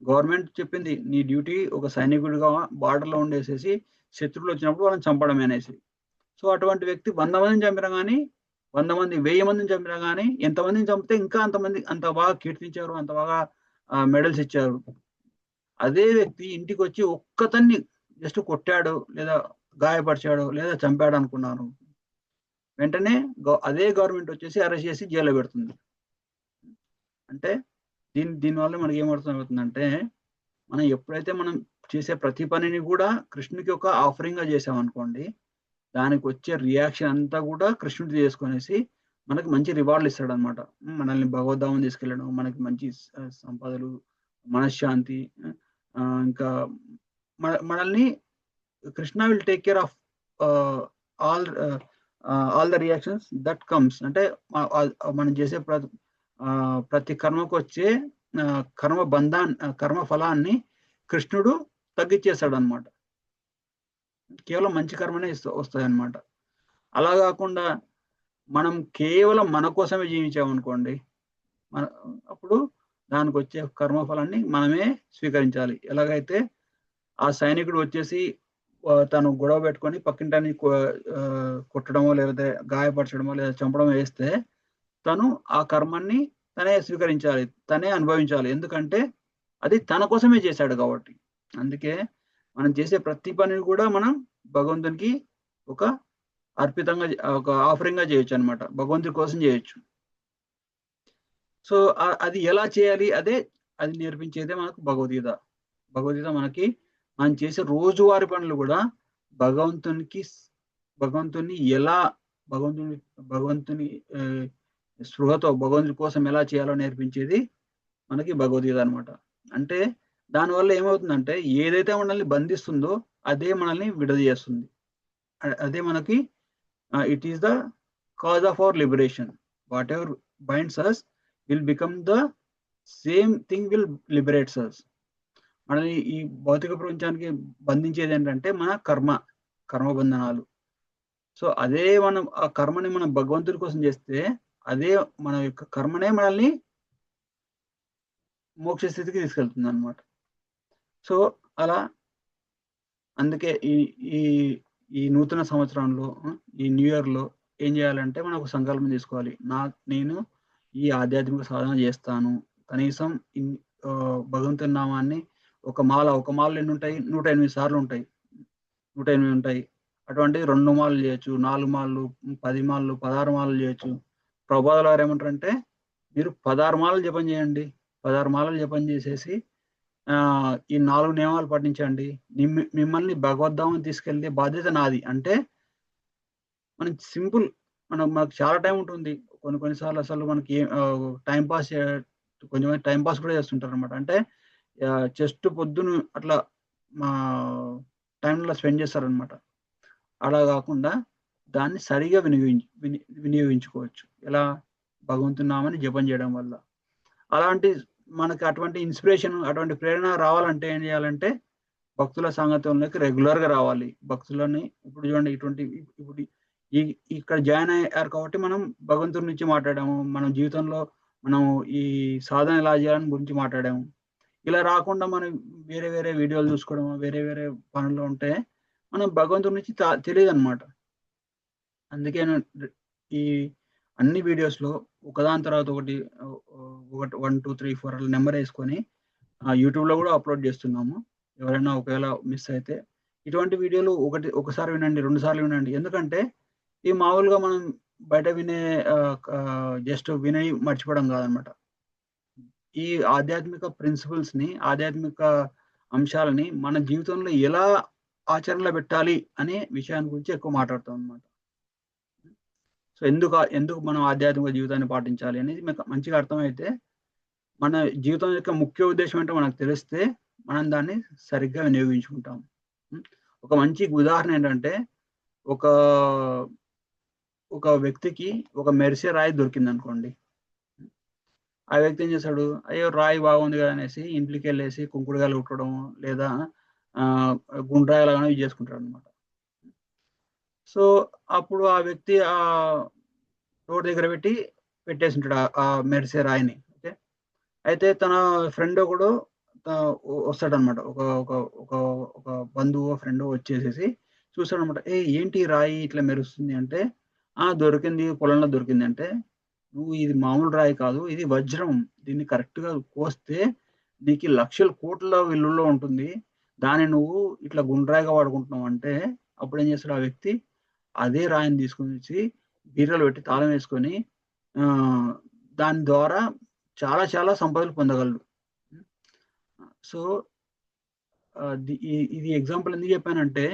గవర్నమెంట్ చెప్పింది నీ డ్యూటీ ఒక సైనికుడిగా బార్డర్లో ఉండేసేసి శత్రువులు వచ్చినప్పుడు వాళ్ళని చంపడం అనేసి. సో అటువంటి వ్యక్తి 100 మందిని చంపినా కానీ, 100 మంది 1000 మందిని చంపినా కానీ, ఎంతమందిని చంపితే ఇంకా అంతమంది అంత బాగా కీర్తించారు, అంత బాగా మెడల్స్ ఇచ్చారు. అదే వ్యక్తి ఇంటికి వచ్చి ఒక్కతన్ని జస్ట్ కొట్టాడు లేదా గాయపరిచాడు లేదా చంపాడు అనుకున్నాను, వెంటనే అదే గవర్నమెంట్ వచ్చేసి అరెస్ట్ చేసి జైల్లో పెడుతుంది. అంటే దీనివల్ల మనకి ఏమవుతుందంటే, మనం ఎప్పుడైతే మనం చేసే ప్రతి పనిని కూడా కృష్ణుడికి ఒక ఆఫరింగ్ గా చేసామనుకోండి, దానికి వచ్చే రియాక్షన్ అంతా కూడా కృష్ణుడు చేసుకునేసి మనకి మంచి రివార్డులు ఇస్తాడు అనమాట. మనల్ని భగవద్ధామం తీసుకెళ్ళడం, మనకి మంచి సంపదలు, మనశ్శాంతి, ఇంకా మనల్ని Krishna will take care of all the reactions that comes. అంటే మనం చేసే ప్రతి కర్మకు వచ్చే కర్మ ఫలాన్ని కృష్ణుడు తగ్గించేస్తాడు అనమాట. కేవలం మంచి కర్మనే వస్తాయి అనమాట. అలా కాకుండా మనం కేవలం మన కోసమే జీవించామనుకోండి, అప్పుడు దానికి వచ్చే కర్మఫలాన్ని మనమే స్వీకరించాలి. ఎలాగైతే ఆ సైనికుడు వచ్చేసి తను గొడవ పెట్టుకొని పక్కింటాన్ని కొట్టడమో లేకపోతే గాయపరచడమో లేదా చంపడమో వేస్తే తను ఆ కర్మాన్ని తనే స్వీకరించాలి, తనే అనుభవించాలి. ఎందుకంటే అది తన కోసమే చేశాడు కాబట్టి. అందుకే మనం చేసే ప్రతి పనిని కూడా మనం భగవంతునికి ఒక అర్పితంగా, ఒక ఆఫరింగ్ గా చేయొచ్చు అనమాట, భగవంతుడి కోసం చేయొచ్చు. సో అది ఎలా చేయాలి, అది నేర్పించేదే మనకు భగవద్గీత. భగవద్గీత మనకి మనం చేసే రోజువారి పనులు కూడా భగవంతుని ఎలా భగవంతుని స్పృహతో భగవంతుడి కోసం ఎలా చేయాలో నేర్పించేది మనకి భగవద్గీత అనమాట. అంటే దానివల్ల ఏమవుతుందంటే ఏదైతే మనల్ని బంధిస్తుందో అదే మనల్ని విడదీస్తుంది. అదే మనకి it is the cause of our liberation. What ever binds us will become the same thing will liberates us. మనల్ని ఈ భౌతిక ప్రపంచానికి బంధించేది ఏంటంటే మన కర్మబంధనాలు. సో అదే మనం ఆ కర్మని మనం భగవంతుడి కోసం చేస్తే అదే మన యొక్క కర్మనే మనల్ని మోక్ష స్థితికి తీసుకెళ్తుంది అనమాట. సో అలా అందుకే ఈ నూతన సంవత్సరంలో, ఈ న్యూ ఇయర్ లో ఏం చేయాలంటే మనం ఒక సంకల్పం తీసుకోవాలి. నేను ఈ ఆధ్యాత్మిక సాధన చేస్తాను, కనీసం భగవంతుని నామాన్ని ఒక మాల ఎన్ని ఉంటాయి, 108 సార్లు ఉంటాయి, 108 ఉంటాయి. అటువంటి 2 మాలలు చేయొచ్చు, 4 మాలలు, 10 మాలలు, 16 మాలలు చేయొచ్చు. ప్రభుపాదుల వారు ఏమంటారంటే మీరు 16 మాలలు జపం చేయండి, 16 మాలలు జపం చేసేసి ఈ 4 నియమాలు పాటించండి, మిమ్మల్ని భగవద్ధామం తీసుకెళ్లే బాధ్యత నాది. అంటే మనం సింపుల్, మనకు చాలా టైం ఉంటుంది, కొన్నిసార్లు అసలు మనకి కొంచెం టైం పాస్ కూడా చేస్తుంటారు అనమాట. అంటే జస్ట్ పొద్దున అట్లా మా టైంలో స్పెండ్ చేస్తారనమాట. అలా కాకుండా దాన్ని సరిగా వినియోగించుకోవచ్చు. ఎలా, భగవంతుని నామాన్ని జపం చేయడం వల్ల. మనకి అటువంటి ఇన్స్పిరేషన్, అటువంటి ప్రేరణ రావాలంటే ఏం చేయాలంటే భక్తుల సాంగత్యంలోకి రెగ్యులర్ గా రావాలి. భక్తులని ఇప్పుడు చూడండి, ఇప్పుడు ఇక్కడ జాయిన్ అయ్యారు కాబట్టి మనం భగవంతుడి నుంచి మాట్లాడాము, మనం జీవితంలో మనం ఈ సాధన ఎలా చేయాలని గురించి మాట్లాడాము. ఇలా రాకుండా మనం వేరే వేరే వీడియోలు చూసుకోవడం, వేరే వేరే పనుల్లో ఉంటే మనం భగవంతుడి నుంచి తెలియదు అనమాట. అందుకే ఈ అన్ని వీడియోస్ లో ఒకదాని తర్వాత ఒకటి 1, 2, 3, 4 నెంబర్ వేసుకొని యూట్యూబ్ లో కూడా అప్లోడ్ చేస్తున్నాము. ఎవరైనా ఒకవేళ మిస్ అయితే ఇటువంటి వీడియోలు ఒకసారి వినండి, 2 సార్లు వినండి. ఎందుకంటే ఇవి మామూలుగా మనం బయట వినే జస్ట్ విని మర్చిపోవడం కాదనమాట. ఈ ఆధ్యాత్మిక ప్రిన్సిపల్స్‌ని, ఆధ్యాత్మిక అంశాలని మన జీవితంలో ఎలా ఆచరణలో పెట్టాలి అనే విషయాన్ని గురించి ఎక్కువ మాట్లాడతాం అనమాట. సో, ఎందుకు మనం ఆధ్యాత్మిక జీవితాన్ని పాటించాలి అనేది మీకు మంచిగా అర్థమైతే, మన జీవితం యొక్క ముఖ్య ఉద్దేశ్యం ఏంటో మనకు తెలిస్తే, మనం దాన్ని సరిగ్గా వినియోగించుకుంటాం. హ్మ్. ఒక మంచి ఉదాహరణ ఏంటంటే, ఒక ఒక వ్యక్తికి ఒక మెరిసే రాయి దొరికిందనుకోండి. ఆ వ్యక్తి ఏం చేశాడు? అయ్యో! రాయి బాగుంది కదా! అనేసి ఇంట్లోకెళ్ళేసి కుంకుడుగాయలు కొట్టడం లేదా ఆహ్, గుండ్రాయిలాగానో ఇది చేసుకుంటాడనమాట. సో, అప్పుడు ఆ వ్యక్తి రోడ్ దగ్గర పెట్టేసుంటాడు ఆ మెరిసే రాయిని. ఓకే. అయితే తన ఫ్రెండ్ ఒకడు వస్తాడనమాట. ఒక ఒక ఒక ఒక బంధువో, ఫ్రెండో వచ్చేసేసి చూస్తాడనమాట. "ఏయ్! ఏంటి ఈ రాయి ఇట్లా మెరుస్తుంది" అంటే, "ఆ! దొరికింది. పొలంలో దొరికింది" అంటే, "నువ్వు ఇది మామూలు రాయి కాదు. ఇది వజ్రం. దీన్ని కరెక్ట్‌గా కోస్తే నీకు లక్షల కోట్ల విలువలో ఉంటుంది. దాన్ని నువ్వు ఇట్లా గుండ్రాయిగా వాడుకుంటున్నావు" అంటే, అప్పుడేం చేస్తాడు ఆ వ్యక్తి, అదే రాయిని తీసుకొనొచ్చి బీరువాలో పెట్టి తాళం వేసుకొని ఆహ్, దాని ద్వారా చాలా చాలా సంపదలు పొందగలడు. హ్మ్. సో, ఇది ఎగ్జాంపుల్ ఎందుకు చెప్పానంటే,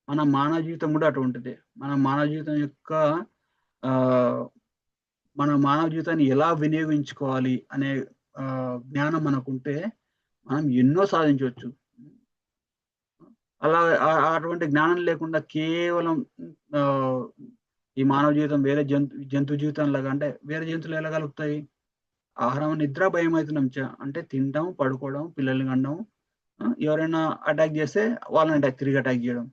మన మానవ జీవితం కూడా అటువంటిదే. మన మానవ జీవితం యొక్క ఆహ్, మన మానవ జీవితాన్ని ఎలా వినియోగించుకోవాలి అనే జ్ఞానం మనకుంటే, మనం ఎన్నో సాధించొచ్చు. అలా అటువంటి జ్ఞానం లేకుండా కేవలం ఆహ్, ఈ మానవ జీవితం వేరే జంతు జీవితంలాగా అంటే వేరే జంతువులు ఎలా గలుగుతాయి? ఆహారం, నిద్ర, భయమైతున్నాం. అంటే తినడం, పడుకోవడం, పిల్లల్ని కనడం, ఎవరైనా అటాక్ చేస్తే వాళ్ళని తిరిగి అటాక్ చేయడం.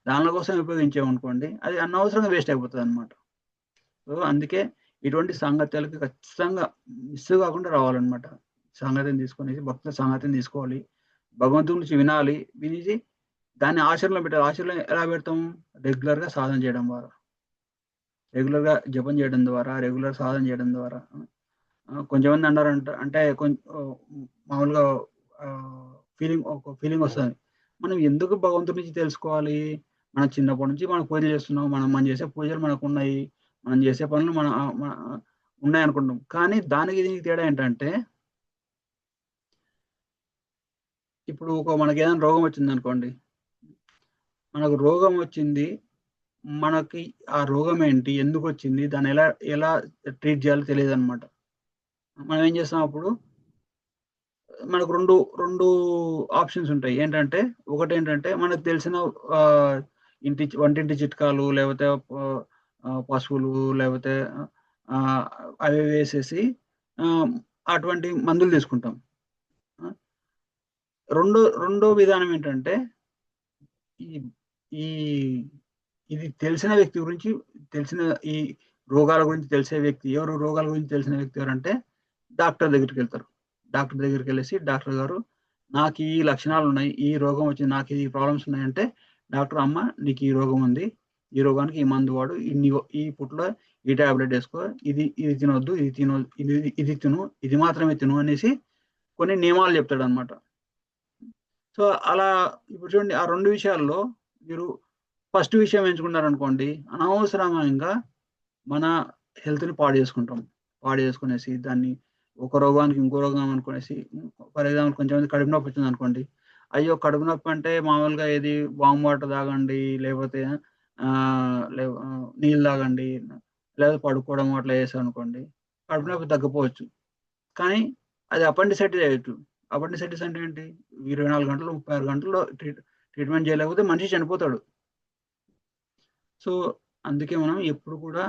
దానిల కోసం ఉపయోగించామనుకోండి, అది అనవసరంగా వేస్ట్ అయిపోతదనమాట. సో, అందుకే ఇటువంటి సాంగత్యాలకి ఖచ్చితంగా మిస్ కాకుండా రావాలనమాట. సాంగత్యం తీసుకొనేసి భక్తుల సాంగత్యం తీసుకోవాలి. భగవంతుడి గురించి వినాలి. వినేసి దాన్ని ఆచరణలో పెట్టాలి. ఆచరణలో ఎలా పెడతాం? రెగ్యులర్‌గా సాధన చేయడం ద్వారా. రెగ్యులర్‌గా జపం చేయడం ద్వారా, రెగ్యులర్ సాధన చేయడం ద్వారా. కొంచెంమంది అన్నారంట అంటే మామూలుగా ఒక ఫీలింగొస్తది. మనం ఎందుకు భగవంతుడి నుంచి తెలుసుకోవాలి? మనం చిన్నప్పటి నుంచి మనం పూజలు చేస్తున్నాం. మనం చేసే పూజలు మనకున్నాయి. మనం చేసే పనులు ఉన్నాయనుకుంటాం. కానీ దానికి దీనికి తేడా ఏంటంటే, ఇప్పుడు మనకేదైనా రోగం వచ్చిందనుకోండి. మనకు రోగం వచ్చింది. మనకి ఆ రోగం ఏంటి? ఎందుకొచ్చింది? దాన్ని ఎలా ఎలా ట్రీట్ చేయాలో తెలీదనమాట. మనం ఏం చేస్తాం అప్పుడు మనకు 2 ఆప్షన్స్ ఉంటాయి. ఏంటంటే, ఒకటేంటంటే మనకు తెలిసిన ఆహ్, వంటింటి చిట్కాలు లేకపోతే పసుపులు లేకపోతే ఆహ్, అవి వేసేసి ఆహ్, అటువంటి మందులు తీసుకుంటాం. ఆ! రెండో విధానం ఏంటంటే, ఈ ఈ ఇది తెలిసిన వ్యక్తి గురించి తెలిసిన ఈ రోగాల గురించి తెలిసే వ్యక్తి రోగాల గురించి తెలిసిన వ్యక్తి ఎవరంటే డాక్టర్ దగ్గరికెళ్తారు. డాక్టర్ దగ్గరికెళ్ళేసి, "డాక్టర్ గారు నాకు ఈ లక్షణాలున్నాయి. ఈ రోగం వచ్చింది. నాకు ఈ ప్రాబ్లమ్స్ ఉన్నాయంటే" డాక్టర్ "అమ్మ నీకు ఈ రోగం ఉంది. ఈ రోగానికి ఈ మందు వాడు. ఈ పూటలో ఈ టాబ్లెట్ ఏసుకో. ఇది తినొద్దు. ఇది తిను. ఇది మాత్రమే తిను" అనేసి కొన్ని నియమాలు చెప్తాడనమాట. సో, అలా ఇప్పుడు చూడండి ఆ 2 విషయాల్లో మీరు ఫస్ట్ విషయం ఎంచుకున్నారనుకోండి, అనవసరంగా మన హెల్త్‌ని పాడు చేసుకుంటాం. పాడు చేసుకునేసి దాన్ని ఒక రోగానికి ఇంకో రోగం అనుకునేసి ఫర్ ఎగ్జాంపుల్ కొంచెంమంది కడుపు నొప్పి వచ్చిందనుకోండి. అయ్యో! కడుపు నొప్పి అంటే మామూలుగా ఏది వార్మ్ వాటర్ తాగండి, లేకపోతే నీళ్ళు తాగండి, లేదా పడుకోవడం అట్లా చేశారనుకోండి. కడుపు నొప్పి తగ్గిపోవచ్చు. కానీ అది అపెండిసైటిస్ అయ్యొచ్చు. అపెండిసైటిస్ అంటే ఏంటి? 24 గంటలు, 36 గంటల్లో ట్రీట్మెంట్ చేయలేకపోతే మనిషి చనిపోతాడు. సో, అందుకే మనం ఎప్పుడు కూడా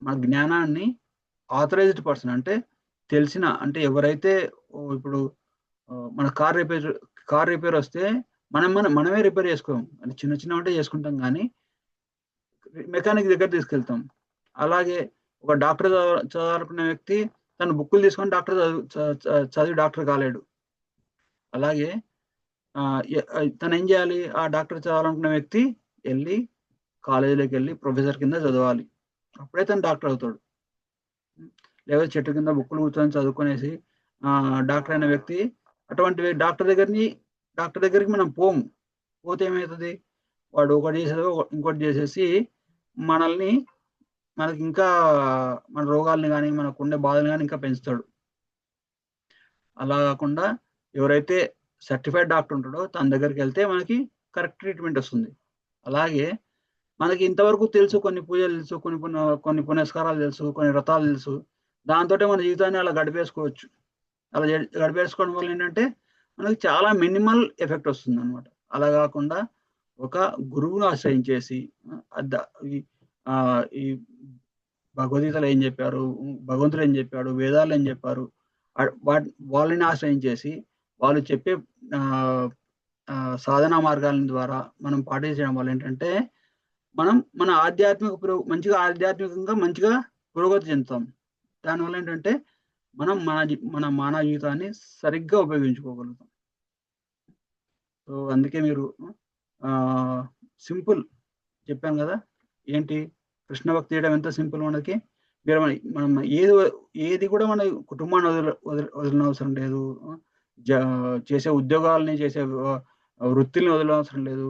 మన జ్ఞానాన్ని ఆథరైజ్డ్ పర్సన్ అంటే అంటే ఎవరైతే ఇప్పుడు మన కార్ రిపేర్ వస్తే మనమే రిపేర్ చేసుకోం. అంటే చిన్న చిన్నవంటే చేసుకుంటాం గానీ, మెకానిక్ దగ్గర తీసుకెళ్తాం. అలాగే ఒక డాక్టర్ చదవాలనుకున్న వ్యక్తి తన బుక్కులు తీసుకొని డాక్టర్ చదివి డాక్టర్ కాలేడు. అలాగే తనేం జేయాలి? ఆ డాక్టర్ చదవాలనుకున్న వ్యక్తి ఎళ్లి కాలేజీలోకెళ్ళి ప్రొఫెసర్ కింద చదవాలి. అప్పుడే తను డాక్టర్ అవుతాడు. హ్మ్. లేదా చెట్టు కింద బుక్కులు కూర్చొని చదువుకునేసి డాక్టర్ అయిన వ్యక్తి డాక్టర్ దగ్గరని డాక్టర్ దగ్గరికి మనం పోము. పోతే ఏమవుతుంది, వాడు ఒకటి చేసేది ఇంకోటి చేసేసి మనల్ని మనకి ఇంకా మన రోగాల్ని కానీ మనకు ఉండే బాధలు కానీ ఇంకా పెంచుతాడు. అలా కాకుండా ఎవరైతే సర్టిఫైడ్ డాక్టర్ ఉంటాడో తన దగ్గరికి వెళ్తే మనకి కరెక్ట్ ట్రీట్మెంట్ వస్తుంది. అలాగే మనకి ఇంతవరకు తెలుసు, కొన్ని పూజలు తెలుసు, కొన్ని పునస్కారాలు తెలుసు, కొన్ని వ్రతాలు తెలుసు, దాంతో మన జీవితాన్ని అలా గడిపేసుకోవచ్చు. అలా గడిపేసుకోవడం వల్ల ఏంటంటే మనకి చాలా మినిమల్ ఎఫెక్ట్ వస్తుంది అనమాట. అలా కాకుండా ఒక గురువును ఆశ్రయించేసి ఈ ఆ, ఈ భగవద్గీతలో ఏం చెప్పారు, భగవంతుడు ఏం చెప్పాడు, వేదాలు ఏం చెప్పారు, వాళ్ళని ఆశ్రయించేసి వాళ్ళు చెప్పే ఆ, సాధనా మార్గాల ద్వారా మనం పాటించడం వల్ల ఏంటంటే మనం మన మంచిగా ఆధ్యాత్మికంగా మంచిగా పురోగతి చెందుతాం. దానివల్ల ఏంటంటే మనం మన మానవ జీవితాన్ని సరిగ్గా ఉపయోగించుకోగలుగుతాం. సో అందుకే మీరు సింపుల్ చెప్పాను కదా, ఏంటి కృష్ణ భక్తి చేయడం ఎంత సింపుల్ మనకి. మీరు మనం ఏది కూడా మన కుటుంబాన్ని వదలనవసరం లేదు, చేసే ఉద్యోగాలని చేసే వృత్తిని వదలనవసరం లేదు.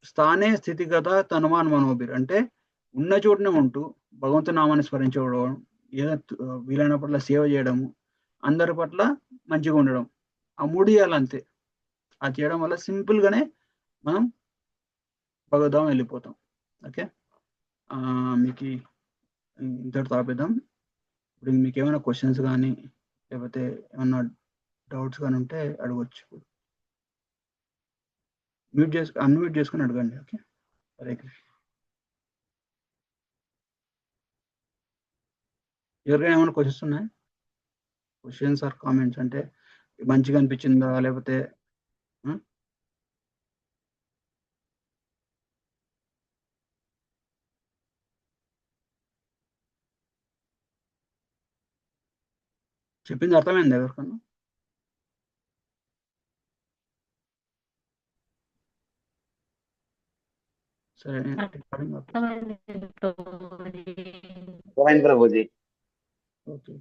స్థానే స్థితిగత తనుమాన్ మనోబిర్ అంటే ఉన్న చోటనే ఉంటూ భగవంతు నామాన్ని స్మరించుకోవడం, ఏదో వీలైనప్పట్ల సేవ చేయడము, అందరి పట్ల మంచిగా ఉండడం, ఆ మూడు చేయాలంతే. అది చేయడం వల్ల సింపుల్ గానే మనం భగవద్ధామం వెళ్ళిపోతాం. ఓకే, మీకు ఇంతటితో ఆపేద్దాం. ఇప్పుడు మీకు ఏమైనా క్వశ్చన్స్ కానీ లేకపోతే ఏమన్నా డౌట్స్ కానీ ఉంటే అడగచ్చు. అన్మ్యూట్ చేసుకుని అడగండి. ఓకే, హరే కృష్ణ. ఎవరికైనా ఏమైనా క్వశ్చన్స్ ఉన్నాయా? క్వశ్చన్స్ ఆర్ కామెంట్స్ అంటే మంచిగా అనిపించిందా లేకపోతే చెప్పింది అర్థమైంది ఎవరికన్నా? సరే, ప్రభుజీ. ఓకే.